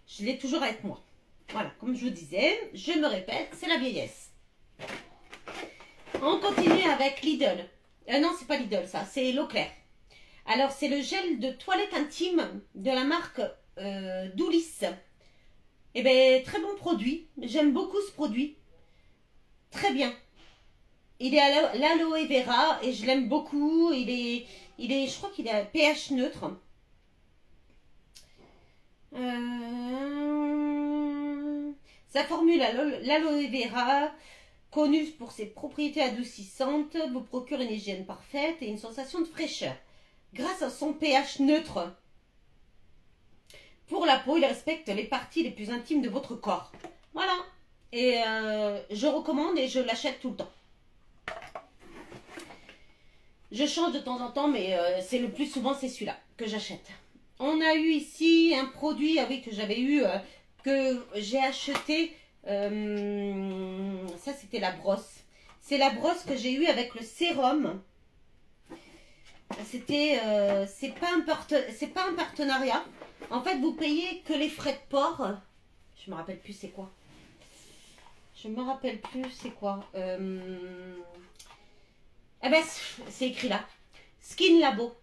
Je l'ai toujours avec moi. Voilà, comme je vous disais, je me répète, c'est la vieillesse. On continue avec Lidl. Non, c'est pas Lidl, ça. C'est Leclerc. Alors, c'est le gel de toilette intime de la marque Doulis. Eh bien, très bon produit. J'aime beaucoup ce produit. Très bien. Il est à l'aloe vera et je l'aime beaucoup. Je crois qu'il est à pH neutre. Sa formule à l'aloe vera, connue pour ses propriétés adoucissantes, vous procure une hygiène parfaite et une sensation de fraîcheur. Grâce à son pH neutre, pour la peau, il respecte les parties les plus intimes de votre corps. Voilà. Et je recommande et je l'achète tout le temps. Je change de temps en temps, mais c'est le plus souvent, c'est celui-là que j'achète. On a eu ici un produit, ah oui, que j'avais eu, que j'ai acheté. Ça, c'était la brosse. C'est la brosse que j'ai eue avec le sérum. C'est pas un partenariat. En fait, vous payez que les frais de port. Je me rappelle plus c'est quoi. Eh ben, c'est écrit là. Skin Labo.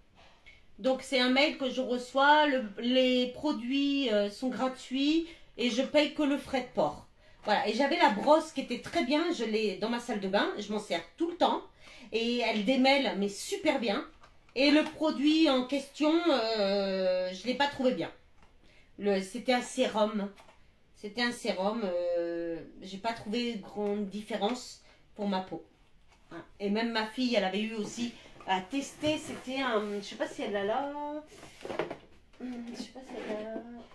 Donc, c'est un mail que je reçois. Les produits sont gratuits et je paye que le frais de port. Voilà. Et j'avais la brosse qui était très bien. Je l'ai dans ma salle de bain. Je m'en sers tout le temps. Et elle démêle, mais super bien. Et le produit en question, je ne l'ai pas trouvé bien. C'était un sérum. J'ai pas trouvé grande différence pour ma peau. Et même ma fille, elle avait eu aussi à tester. C'était un. Je sais pas si elle l'a là.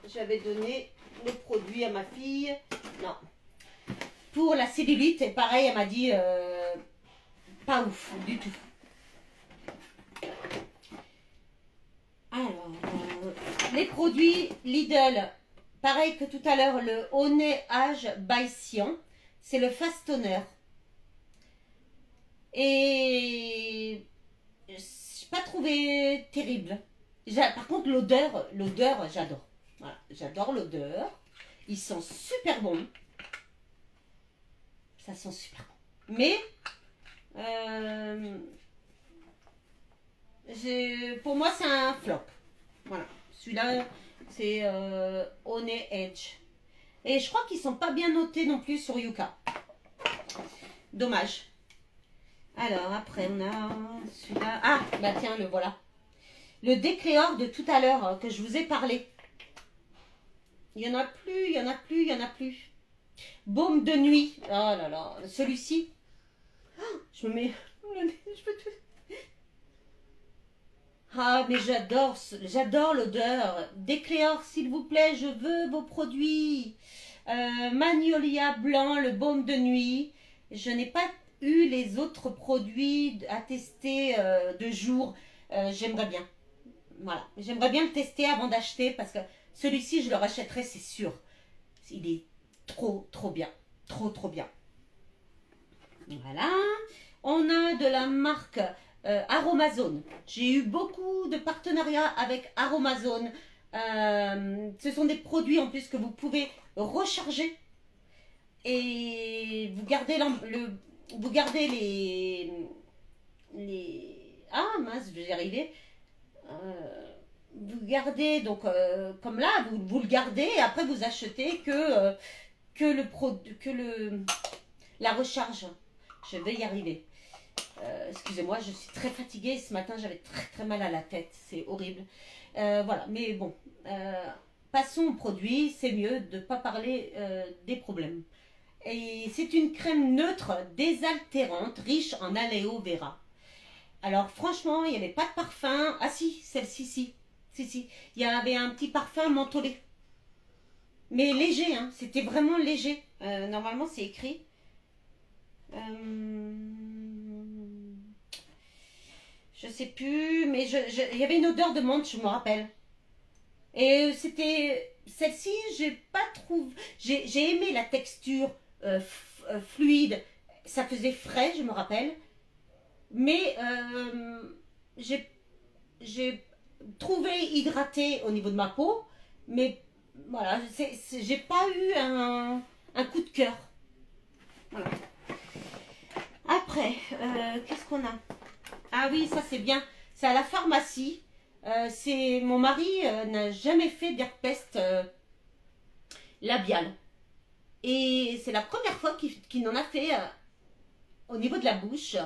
J'avais donné le produit à ma fille. Non. Pour la cellulite, et pareil, elle m'a dit pas ouf du tout. Alors, les produits Lidl, pareil que tout à l'heure, le Honey Age by Sion, c'est le Fast Toner. Et je n'ai pas trouvé terrible. Par contre, l'odeur, j'adore. Voilà, j'adore l'odeur. Ils sont super bons. Ça sent super bon. Mais, pour moi, c'est un flop. Voilà. Celui-là, c'est Honey Edge. Et je crois qu'ils ne sont pas bien notés non plus sur Yuka. Dommage. Alors, après, on a celui-là. Ah, bah tiens, le voilà. Le Décléor de tout à l'heure que je vous ai parlé. Il n'y en a plus. Baume de nuit. Oh là là, celui-ci. Je me mets... Je peux tout... Ah, mais j'adore l'odeur. Décléor, s'il vous plaît, je veux vos produits. Magnolia blanc, le baume de nuit. Je n'ai pas eu les autres produits à tester de jour. J'aimerais bien. Voilà. J'aimerais bien le tester avant d'acheter parce que celui-ci, je le rachèterai, c'est sûr. Il est trop bien. Trop bien. Voilà. On a de la marque Aromazone. J'ai eu beaucoup de partenariats avec Aromazone. Ce sont des produits en plus que vous pouvez recharger et vous gardez les ah mince, je vais y arriver. Vous gardez donc comme là, vous le gardez et après vous achetez que la recharge. Je vais y arriver. Excusez-moi, je suis très fatiguée. Ce matin, j'avais très mal à la tête. C'est horrible. Voilà, mais bon. Passons au produit. C'est mieux de ne pas parler des problèmes. Et c'est une crème neutre désaltérante, riche en aloe vera. Alors franchement, il n'y avait pas de parfum. Ah si, celle-ci, si. Il y avait un petit parfum mentholé. Mais léger, hein. C'était vraiment léger. Normalement, c'est écrit. Je sais plus, mais il y avait une odeur de menthe, je me rappelle. Et c'était celle-ci, j'ai pas trouvé. J'ai aimé la texture fluide. Ça faisait frais, je me rappelle. Mais j'ai trouvé hydraté au niveau de ma peau. Mais voilà, j'ai pas eu un coup de cœur. Voilà. Après, qu'est-ce qu'on a? Ah oui, ça c'est bien. C'est à la pharmacie. Mon mari n'a jamais fait d'herpès labial. Et c'est la première fois qu'il en a fait au niveau de la bouche.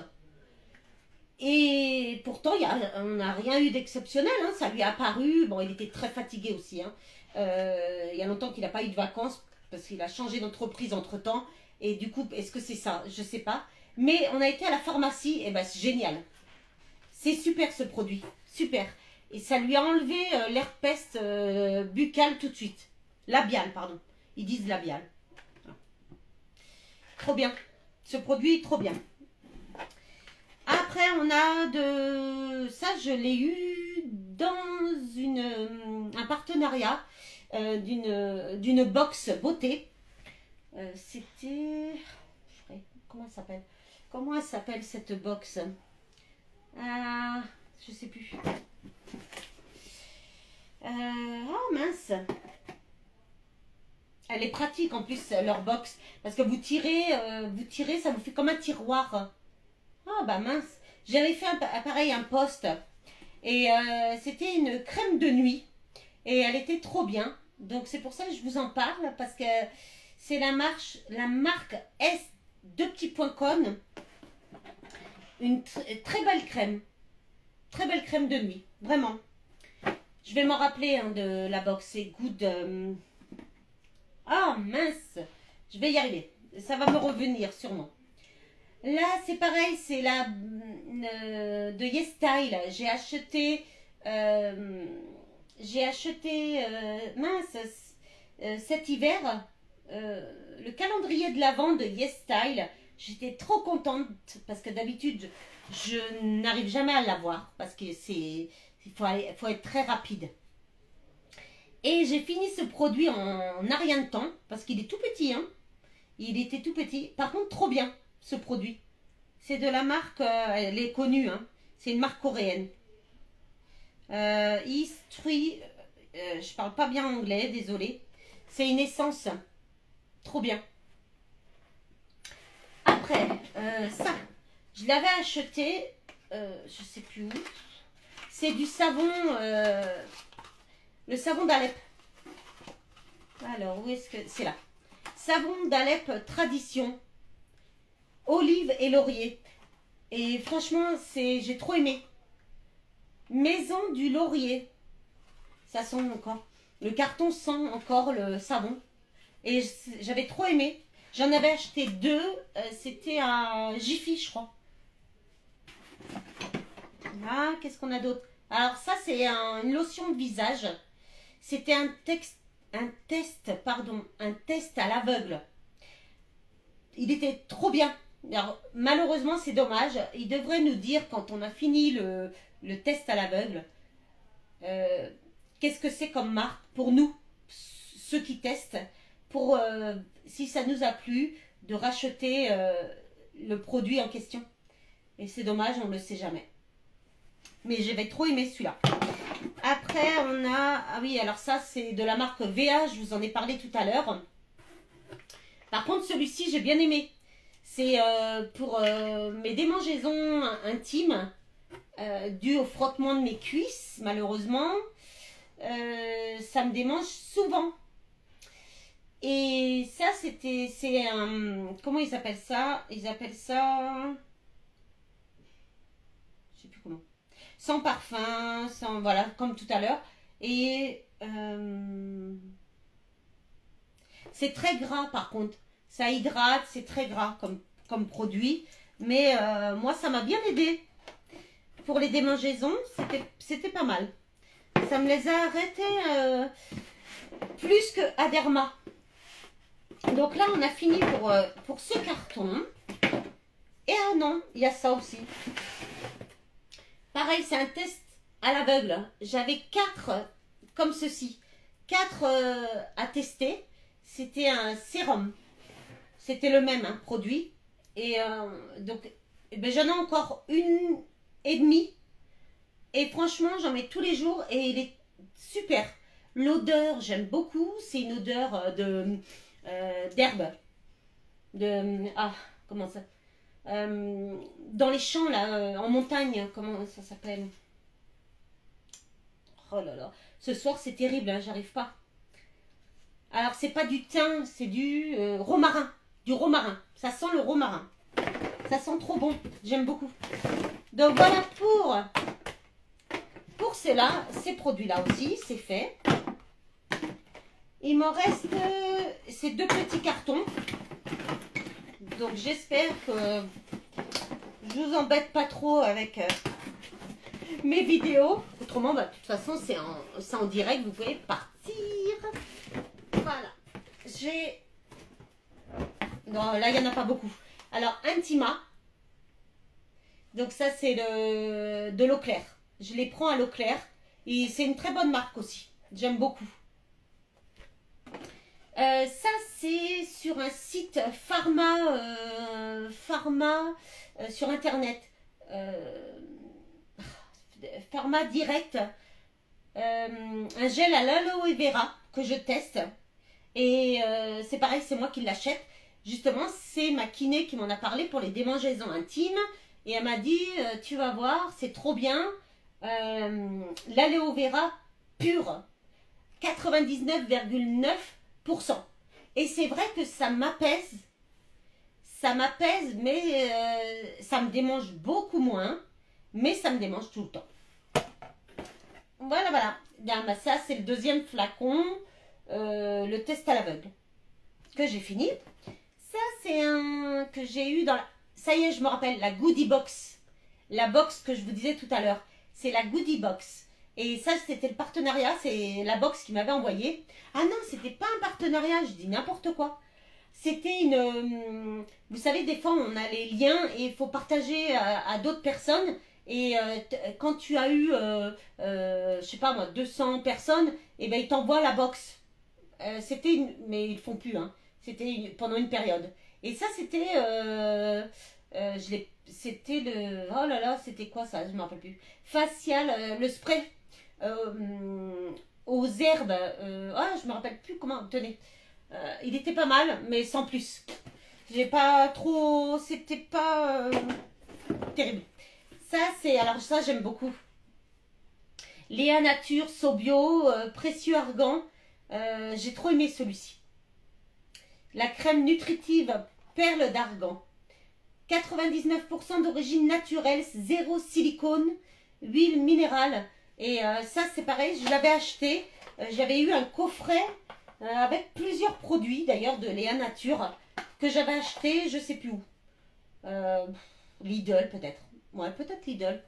Et pourtant, on n'a rien eu d'exceptionnel, hein. Ça lui a apparu. Bon, il était très fatigué aussi, hein. Il y a longtemps qu'il n'a pas eu de vacances parce qu'il a changé d'entreprise entre-temps. Et du coup, est-ce que c'est ça? Je sais pas. Mais on a été à la pharmacie, et ben c'est génial. C'est super ce produit, super. Et ça lui a enlevé l'herpès buccal tout de suite. Labial, pardon. Ils disent labial. Trop bien. Ce produit, trop bien. Après, on a de... Ça, je l'ai eu dans un partenariat d'une box beauté. C'était... Comment elle s'appelle? Comment elle s'appelle cette box? Je sais plus. Oh mince. Elle est pratique en plus, leur box. Parce que vous tirez, ça vous fait comme un tiroir. Ah bah mince. J'avais fait pareil, un post. Et c'était une crème de nuit. Et elle était trop bien. Donc c'est pour ça que je vous en parle. Parce que c'est la marque s2.com. Une très belle crème. Très belle crème de nuit. Vraiment. Je vais m'en rappeler hein, de la box. C'est Good. Ah mince. Je vais y arriver. Ça va me revenir sûrement. Là, c'est pareil, c'est la de YesStyle. J'ai acheté mince, cet hiver, le calendrier de l'Avent de YesStyle. J'étais trop contente parce que d'habitude, je n'arrive jamais à l'avoir parce que il faut être très rapide. Et j'ai fini ce produit en rien de temps parce qu'il est tout petit, hein. Il était tout petit. Par contre, trop bien ce produit. C'est de la marque, elle est connue, hein. C'est une marque coréenne. History, je parle pas bien anglais, désolé. C'est une essence. Trop bien. Après, ça, je l'avais acheté, je sais plus où. C'est du savon, le savon d'Alep. Alors, où est-ce que... C'est là. Savon d'Alep Tradition. Olive et laurier. Et franchement, j'ai trop aimé. Maison du laurier. Ça sent encore. Le carton sent encore le savon. Et j'avais trop aimé. J'en avais acheté deux. C'était un Jiffy, je crois. Ah, qu'est-ce qu'on a d'autre? Alors ça, c'est une lotion de visage. C'était un test à l'aveugle. Il était trop bien. Alors, malheureusement, c'est dommage. Il devrait nous dire, quand on a fini le test à l'aveugle, qu'est-ce que c'est comme marque pour nous, ceux qui testent, pour, si ça nous a plu, de racheter le produit en question. Et c'est dommage, on ne le sait jamais. Mais j'avais trop aimé celui-là. Après, on a... Ah oui, alors ça, c'est de la marque VA. Je vous en ai parlé tout à l'heure. Par contre, celui-ci, j'ai bien aimé. C'est pour mes démangeaisons intimes dues au frottement de mes cuisses, malheureusement. Ça me démange souvent. Et ça, c'est un... Comment ils appellent ça? Ils appellent ça... Je sais plus comment. Sans parfum, sans... Voilà, comme tout à l'heure. Et... c'est très gras, par contre. Ça hydrate, c'est très gras comme produit. Mais moi, ça m'a bien aidé. Pour les démangeaisons, c'était pas mal. Ça me les a arrêtés plus que Aderma. Donc là, on a fini pour ce carton. Et ah non, il y a ça aussi. Pareil, c'est un test à l'aveugle. J'avais 4 comme ceci. 4 à tester. C'était un sérum. C'était le même hein, produit. Et donc, ben, j'en ai encore une et demie. Et franchement, j'en mets tous les jours et il est super. L'odeur, j'aime beaucoup. C'est une odeur d'herbe. Comment ça? Dans les champs, là, en montagne, comment ça s'appelle? Oh là là. Ce soir, c'est terrible, hein, j'arrive pas. Alors, c'est pas du thym, c'est du romarin. Du romarin. Ça sent le romarin. Ça sent trop bon. J'aime beaucoup. Donc voilà pour cela, ces produits-là aussi, c'est fait. Il me reste ces 2 petits cartons. Donc j'espère que je vous embête pas trop avec mes vidéos. Autrement, bah, de toute façon, c'est en direct. Vous pouvez partir. Voilà. J'ai... Non, là, il n'y en a pas beaucoup. Alors, Intima. Donc ça, c'est de l'eau claire. Je les prends à l'eau claire. Et c'est une très bonne marque aussi. J'aime beaucoup. Ça, c'est sur un site Pharma sur Internet. Pharma Direct. Un gel à l'aloe vera que je teste. Et c'est pareil, c'est moi qui l'achète. Justement, c'est ma kiné qui m'en a parlé pour les démangeaisons intimes. Et elle m'a dit, tu vas voir, c'est trop bien. L'aloe vera pur. 99,9%. Et c'est vrai que ça m'apaise. Ça m'apaise, mais ça me démange beaucoup moins. Mais ça me démange tout le temps. Voilà, voilà. Bien, bah, ça, c'est le 2e flacon. Le test à l'aveugle. Que j'ai fini. Ça, c'est un que j'ai eu dans la... Ça y est, je me rappelle, la Goodie Box. La box que je vous disais tout à l'heure. C'est la Goodie Box. Et ça, c'était le partenariat. C'est la box qui m'avait envoyé. Ah non, c'était pas un partenariat. Je dis n'importe quoi. C'était une... vous savez, des fois, on a les liens et il faut partager à d'autres personnes. Et quand tu as eu, je sais pas moi, 200 personnes, et ben ils t'envoient la box. C'était une... Mais ils font plus, hein. C'était pendant une période. Et ça, c'était... c'était le... Oh là là, c'était quoi ça? Je ne me rappelle plus. Facial, le spray aux herbes. Ah, je me rappelle plus comment... Tenez. Il était pas mal, mais sans plus. J'ai pas trop... C'était pas terrible. Ça, c'est... Alors ça, j'aime beaucoup. Léa Nature, Sobio, précieux argan. J'ai trop aimé celui-ci. La crème nutritive perle d'argan. 99% d'origine naturelle, 0 silicone, huile minérale. Et ça, c'est pareil, je l'avais acheté. J'avais eu un coffret avec plusieurs produits, d'ailleurs, de Léa Nature, que j'avais acheté, je sais plus où. Lidl, peut-être. Ouais, peut-être Lidl.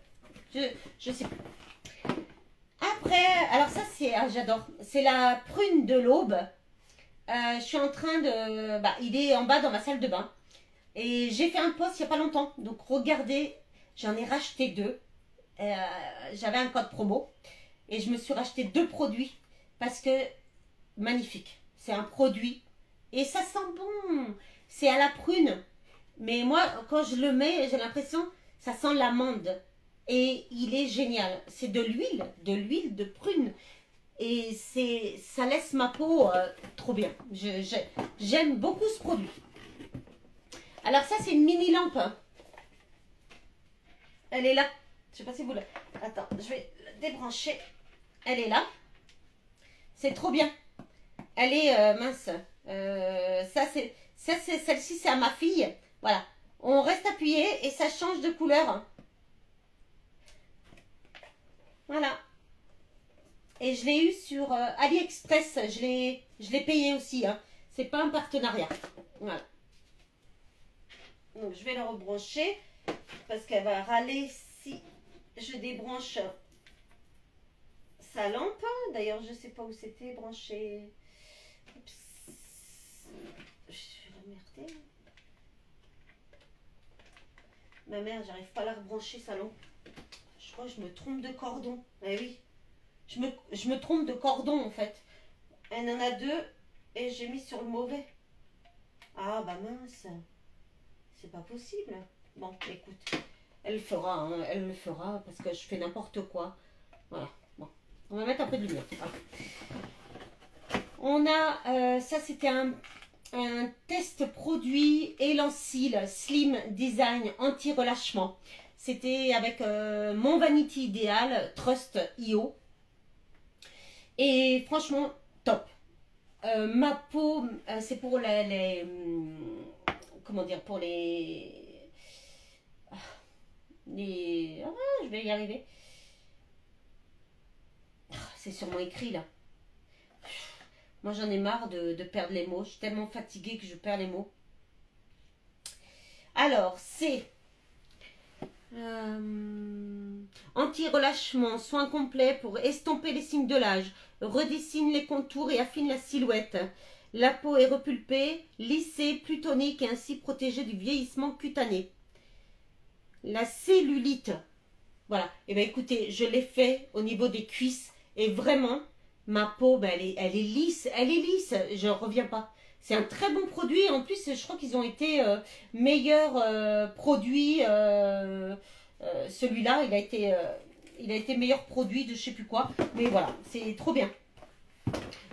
Je sais plus. Après, alors ça, c'est... Ah, j'adore. C'est la prune de l'aube. Je suis en train de... Bah, il est en bas dans ma salle de bain. Et j'ai fait un post il n'y a pas longtemps. Donc regardez, j'en ai racheté 2. J'avais un code promo. Et je me suis racheté 2 produits. Parce que, magnifique. C'est un produit. Et ça sent bon. C'est à la prune. Mais moi, quand je le mets, j'ai l'impression, ça sent l'amande. Et il est génial. C'est de l'huile de prune. Et ça laisse ma peau trop bien. J'aime beaucoup ce produit. Alors ça, c'est une mini lampe. Elle est là. Je sais pas si vous la... Attends, je vais la débrancher. Elle est là. C'est trop bien. Elle est mince. Celle-ci, c'est à ma fille. Voilà. On reste appuyé et ça change de couleur. Voilà. Et je l'ai eu sur AliExpress. Je l'ai payé aussi. Hein. C'est pas un partenariat. Voilà. Donc je vais la rebrancher parce qu'elle va râler si je débranche sa lampe. D'ailleurs, je sais pas où c'était branché. Oups. Je suis emmerdée. Ma mère, j'arrive pas à la rebrancher sa lampe. Je crois que je me trompe de cordon. Eh oui. Je me trompe de cordon en fait. Elle en a 2 et j'ai mis sur le mauvais. Ah bah mince. C'est pas possible. Bon, écoute. Elle le fera, hein, elle le fera parce que je fais n'importe quoi. Voilà. Bon. On va mettre un peu de lumière. Voilà. On a, ça c'était un test produit Élan Cils Slim Design anti-relâchement. C'était avec mon Vanity Idéal Trust IO. Et franchement, top. Ma peau, c'est pour comment dire, pour les je vais y arriver. C'est sûrement écrit là. Moi j'en ai marre de perdre les mots. Je suis tellement fatiguée que je perds les mots. Alors, c'est anti-relâchement, soin complet pour estomper les signes de l'âge, redessine les contours et affine la silhouette. La peau est repulpée, lissée, plus tonique et ainsi protégée du vieillissement cutané. La cellulite. Voilà. Et bien écoutez, je l'ai fait au niveau des cuisses et vraiment, ma peau, ben, elle est lisse. Elle est lisse. Je ne reviens pas. C'est un très bon produit. En plus, je crois qu'ils ont été meilleurs produits. Celui-là, il a été meilleur produit de je sais plus quoi. Mais voilà, c'est trop bien.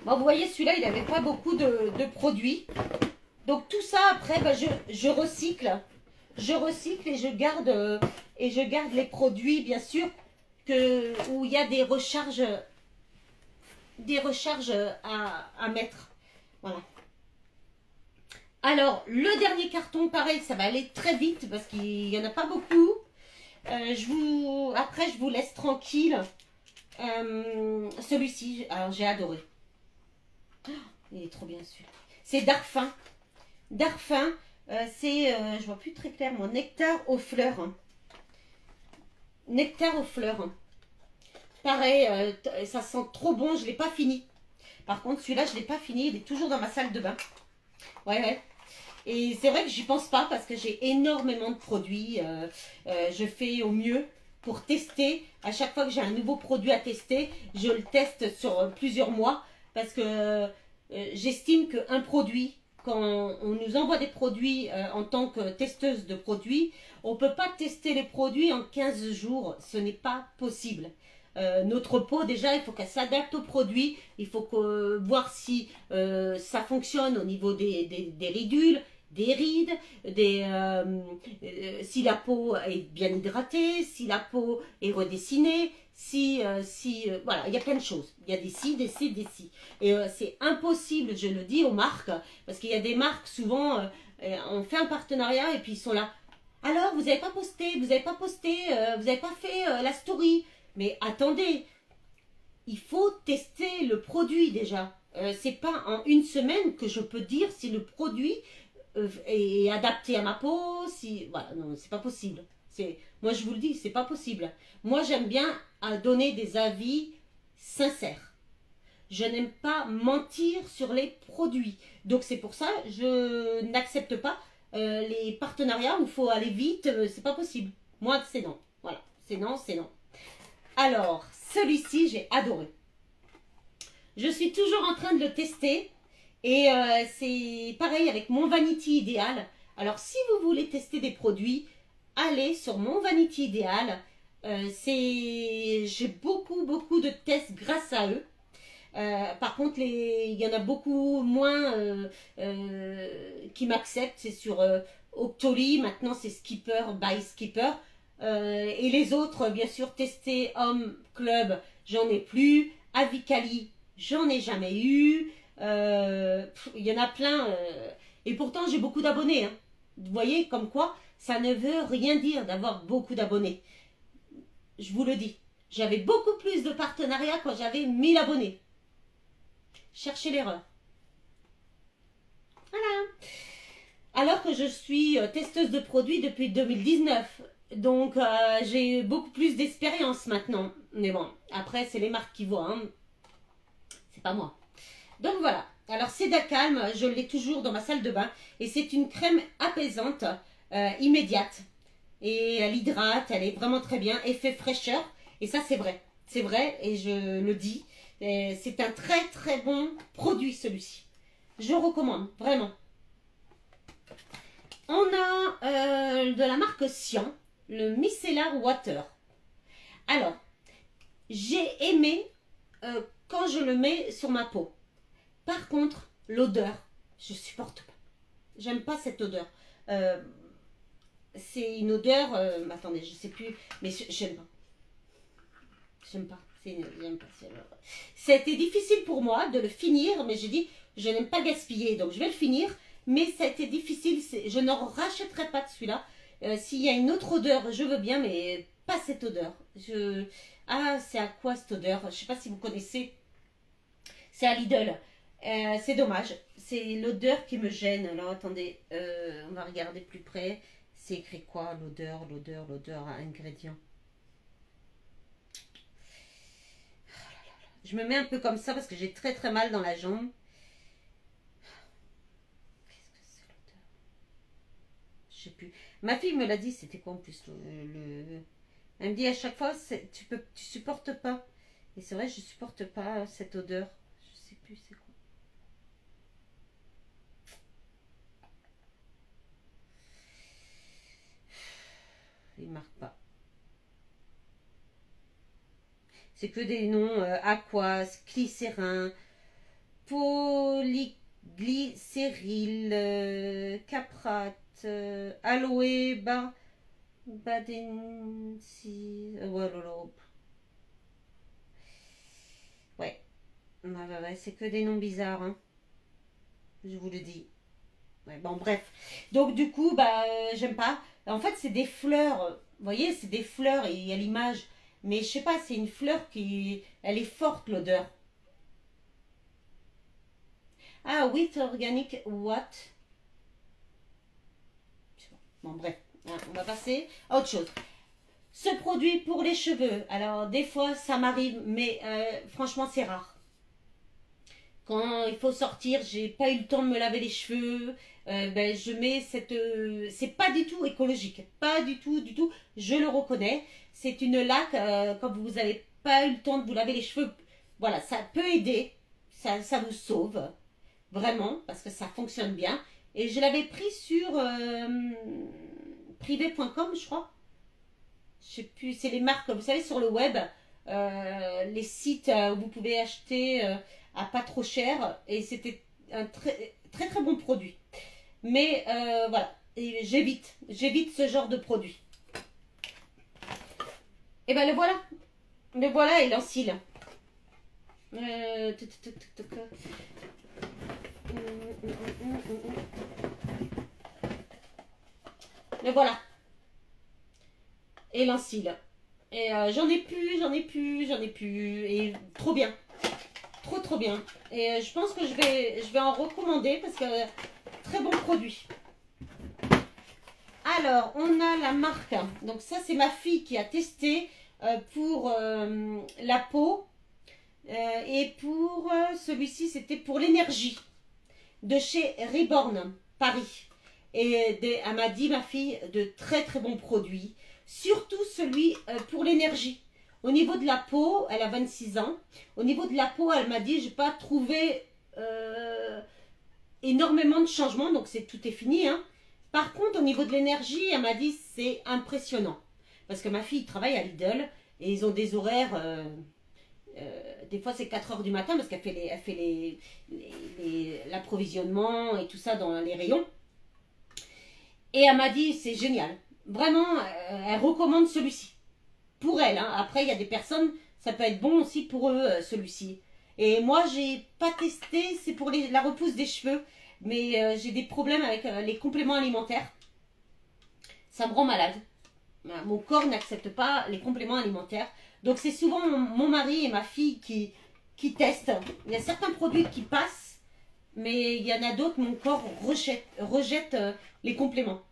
Bon, vous voyez, celui-là, il n'avait pas beaucoup de produits. Donc tout ça, après, ben, je recycle. Je recycle et je garde les produits, bien sûr, où il y a des recharges à mettre. Voilà. Alors, le dernier carton, pareil, ça va aller très vite parce qu'il n'y en a pas beaucoup. Après, je vous laisse tranquille. Celui-ci, alors j'ai adoré. Oh, il est trop bien celui-là. C'est Darphin. Darphin, je vois plus très clair, moi, nectar aux fleurs. Nectar aux fleurs. Pareil, ça sent trop bon, je ne l'ai pas fini. Par contre, celui-là, je ne l'ai pas fini, il est toujours dans ma salle de bain. Ouais. Et c'est vrai que j'y pense pas parce que j'ai énormément de produits. Je fais au mieux pour tester. À chaque fois que j'ai un nouveau produit à tester, je le teste sur plusieurs mois parce que j'estime qu'un produit, quand on nous envoie des produits en tant que testeuse de produits, on ne peut pas tester les produits en 15 jours. Ce n'est pas possible. Notre peau, déjà, il faut qu'elle s'adapte aux produits. Il faut voir si ça fonctionne au niveau des ridules, des rides, si la peau est bien hydratée, si la peau est redessinée, voilà, il y a plein de choses. Il y a des si, des si, des si. Et c'est impossible, je le dis aux marques, parce qu'il y a des marques, souvent, on fait un partenariat et puis ils sont là. Alors, vous n'avez pas posté, vous n'avez pas fait la story. Mais attendez, il faut tester le produit déjà. C'est pas en une semaine que je peux dire si le produit est adapté à ma peau. Voilà, non, c'est pas possible. Moi, je vous le dis, c'est pas possible. Moi, j'aime bien donner des avis sincères. Je n'aime pas mentir sur les produits. Donc, c'est pour ça que je n'accepte pas les partenariats où il faut aller vite. C'est pas possible. Moi, c'est non. Voilà, c'est non, c'est non. Alors, celui-ci, j'ai adoré. Je suis toujours en train de le tester. Et c'est pareil avec mon Vanity Ideal. Alors, si vous voulez tester des produits, allez sur mon Vanity Ideal. J'ai beaucoup de tests grâce à eux. Par contre, il y en a beaucoup moins qui m'acceptent. C'est sur Octoly. Maintenant, c'est Skipper by Skipper. Et les autres, bien sûr, testé Homme Club, j'en ai plus. Avicali, j'en ai jamais eu. Il y en a plein. Et pourtant, j'ai beaucoup d'abonnés. Hein. Vous voyez, comme quoi, ça ne veut rien dire d'avoir beaucoup d'abonnés. Je vous le dis. J'avais beaucoup plus de partenariats quand j'avais 1000 abonnés. Cherchez l'erreur. Voilà. Alors que je suis testeuse de produits depuis 2019. Donc, j'ai beaucoup plus d'expérience maintenant. Mais bon, après, c'est les marques qui voient. Hein. C'est pas moi. Donc, voilà. Alors, Sédacalm, je l'ai toujours dans ma salle de bain. Et c'est une crème apaisante, immédiate. Et elle hydrate, elle est vraiment très bien. Effet fraîcheur. Et ça, c'est vrai. C'est vrai, et je le dis. C'est un très bon produit, celui-ci. Je recommande, vraiment. On a de la marque Sian, le Micellar Water. Alors, j'ai aimé quand je le mets sur ma peau. Par contre, l'odeur, je supporte pas. J'aime pas cette odeur. C'est une odeur... attendez, je sais plus, mais j'aime pas. J'aime pas. C'était difficile pour moi de le finir, mais j'ai dit, je n'aime pas gaspiller, donc je vais le finir. Mais ça a été difficile, je ne rachèterai pas de celui-là. S'il y a une autre odeur, je veux bien, mais pas cette odeur. Ah, c'est à quoi cette odeur? Je sais pas si vous connaissez. C'est à Lidl. C'est dommage. C'est l'odeur qui me gêne. Alors attendez, on va regarder plus près. C'est écrit quoi? L'odeur à ingrédients. Je me mets un peu comme ça parce que j'ai très très mal dans la jambe. Qu'est-ce que c'est l'odeur? Je sais plus. Ma fille me l'a dit, c'était quoi en plus Elle me dit à chaque fois, tu supportes pas. Et c'est vrai, je supporte pas cette odeur. Je sais plus c'est quoi. Il marque pas. C'est que des noms aquas, glycérin, polyglycéryl, caprate, aloe, badensi. Ouais, lolo. Ouais. Ouais, c'est que des noms bizarres, hein. Je vous le dis. Ouais, bon, bref. Donc, du coup, j'aime pas. En fait, c'est des fleurs. Vous voyez, c'est des fleurs et il y a l'image. Mais je sais pas, c'est une fleur qui. Elle est forte, l'odeur. Ah, with organic what? Bon, bref. On va passer à autre chose. Ce produit pour les cheveux. Alors, des fois, ça m'arrive, mais franchement, c'est rare. Quand il faut sortir, j'ai pas eu le temps de me laver les cheveux. Je mets cette. C'est pas du tout écologique. Pas du tout, du tout. Je le reconnais. C'est une laque. Quand vous avez pas eu le temps de vous laver les cheveux, voilà, ça peut aider. Ça vous sauve. Vraiment. Parce que ça fonctionne bien. Et je l'avais pris sur privé.com, je crois. Je sais plus. C'est les marques, vous savez, sur le web. Les sites où vous pouvez acheter à pas trop cher et c'était un très très très bon produit. Mais voilà, j'évite ce genre de produit. Et ben le voilà et l'encile. Le voilà et l'encile. Et j'en ai plus et trop bien. Trop bien. Et je pense que je vais en recommander parce que très bon produit. Alors, on a la marque. Donc ça, c'est ma fille qui a testé pour la peau. Et pour celui-ci, c'était pour l'énergie. De chez Reborn, Paris. Et elle m'a dit, ma fille, de très très bons produits. Surtout celui pour l'énergie. Au niveau de la peau, elle a 26 ans. Au niveau de la peau, elle m'a dit, je n'ai pas trouvé énormément de changements, donc tout est fini. Hein. Par contre, au niveau de l'énergie, elle m'a dit, c'est impressionnant. Parce que ma fille travaille à Lidl et ils ont des horaires... des fois, c'est 4 heures du matin parce qu'elle fait l'approvisionnement et tout ça dans les rayons. Et elle m'a dit, c'est génial. Vraiment, elle recommande celui-ci. Pour elle, hein. Après, il y a des personnes, ça peut être bon aussi pour eux, celui-ci. Et moi, j'ai pas testé, c'est pour la repousse des cheveux. Mais j'ai des problèmes avec les compléments alimentaires. Ça me rend malade. Mon corps n'accepte pas les compléments alimentaires. Donc c'est souvent mon mari et ma fille qui testent. Il y a certains produits qui passent, mais il y en a d'autres, mon corps rejette les compléments.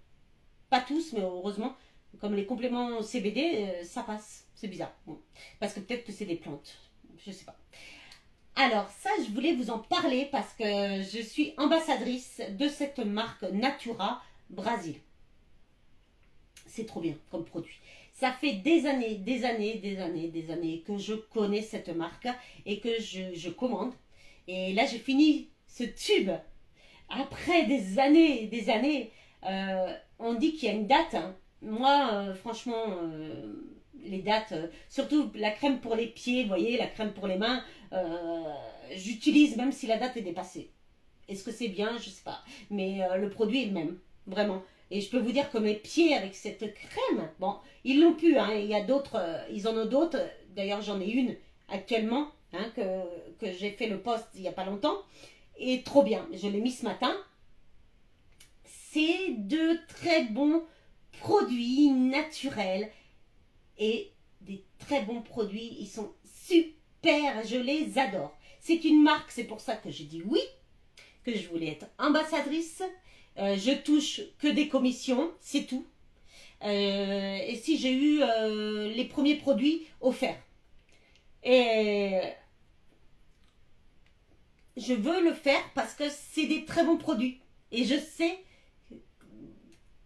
Pas tous, mais heureusement, comme les compléments CBD, ça passe. C'est bizarre. Bon. Parce que peut-être que c'est des plantes. Je sais pas. Alors ça, je voulais vous en parler parce que je suis ambassadrice de cette marque Natura Brésil. C'est trop bien comme produit. Ça fait des années que je connais cette marque et que je commande. Et là, j'ai fini ce tube. Après des années, on dit qu'il y a une date. Hein. Moi, franchement, les dates, surtout la crème pour les pieds, vous voyez, la crème pour les mains, j'utilise même si la date est dépassée. Est-ce que c'est bien? Je sais pas. Mais le produit est le même, vraiment. Et je peux vous dire que mes pieds avec cette crème, bon, ils l'ont pu, hein, il y a d'autres, ils en ont d'autres. D'ailleurs, j'en ai une actuellement, hein, que j'ai fait le post il n'y a pas longtemps. Et trop bien, je l'ai mis ce matin. C'est de très bons produits naturels et des très bons produits. Ils sont super, je les adore. C'est une marque, c'est pour ça que j'ai dit oui, que je voulais être ambassadrice. Je touche que des commissions, c'est tout. Et si j'ai eu les premiers produits offerts. Et je veux le faire parce que c'est des très bons produits. Et je sais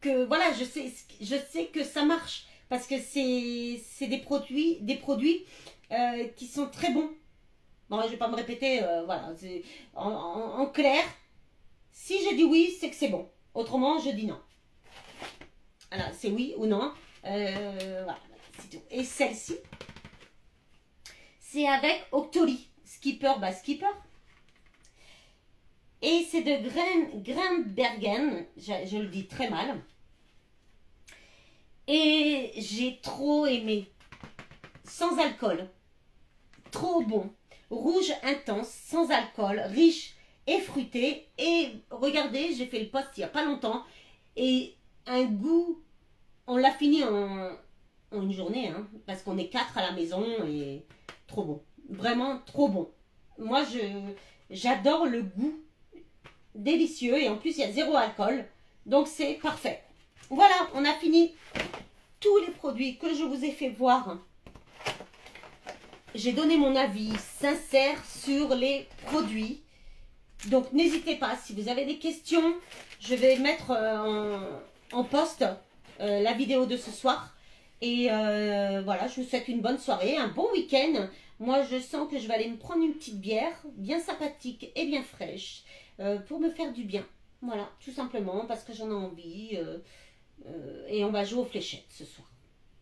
que voilà, je sais que ça marche parce que c'est des produits qui sont très bons. Bon, je vais pas me répéter, voilà, en clair, si je dis oui, c'est que c'est bon. Autrement, je dis non. Alors, c'est oui ou non. Voilà, c'est tout. Et celle-ci, c'est avec Octoly. Skipper, bah Skipper. Et c'est de Grimbergen, je le dis très mal. Et j'ai trop aimé. Sans alcool. Trop bon. Rouge intense, sans alcool, riche et fruité. Et regardez, j'ai fait le post il n'y a pas longtemps. Et un goût, on l'a fini en une journée, hein, parce qu'on est 4 à la maison et trop bon. Vraiment trop bon. Moi, j'adore le goût délicieux et en plus, il y a 0 alcool. Donc, c'est parfait. Voilà, on a fini tous les produits que je vous ai fait voir. J'ai donné mon avis sincère sur les produits. Donc, n'hésitez pas, si vous avez des questions, je vais mettre en post la vidéo de ce soir. Et voilà, je vous souhaite une bonne soirée, un bon week-end. Moi, je sens que je vais aller me prendre une petite bière, bien sympathique et bien fraîche, pour me faire du bien. Voilà, tout simplement, parce que j'en ai envie. Et on va jouer aux fléchettes ce soir.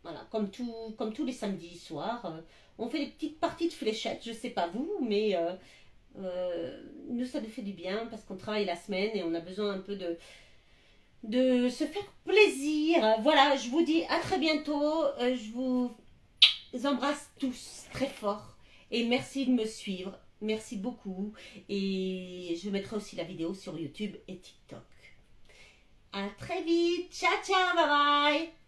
Voilà, comme tous les samedis soirs. On fait des petites parties de fléchettes, je sais pas vous, mais nous, ça nous fait du bien parce qu'on travaille la semaine et on a besoin un peu de se faire plaisir. Voilà, je vous dis à très bientôt. Je vous embrasse tous très fort et merci de me suivre. Merci beaucoup. Et je mettrai aussi la vidéo sur YouTube et TikTok. À très vite. Ciao, ciao, bye bye.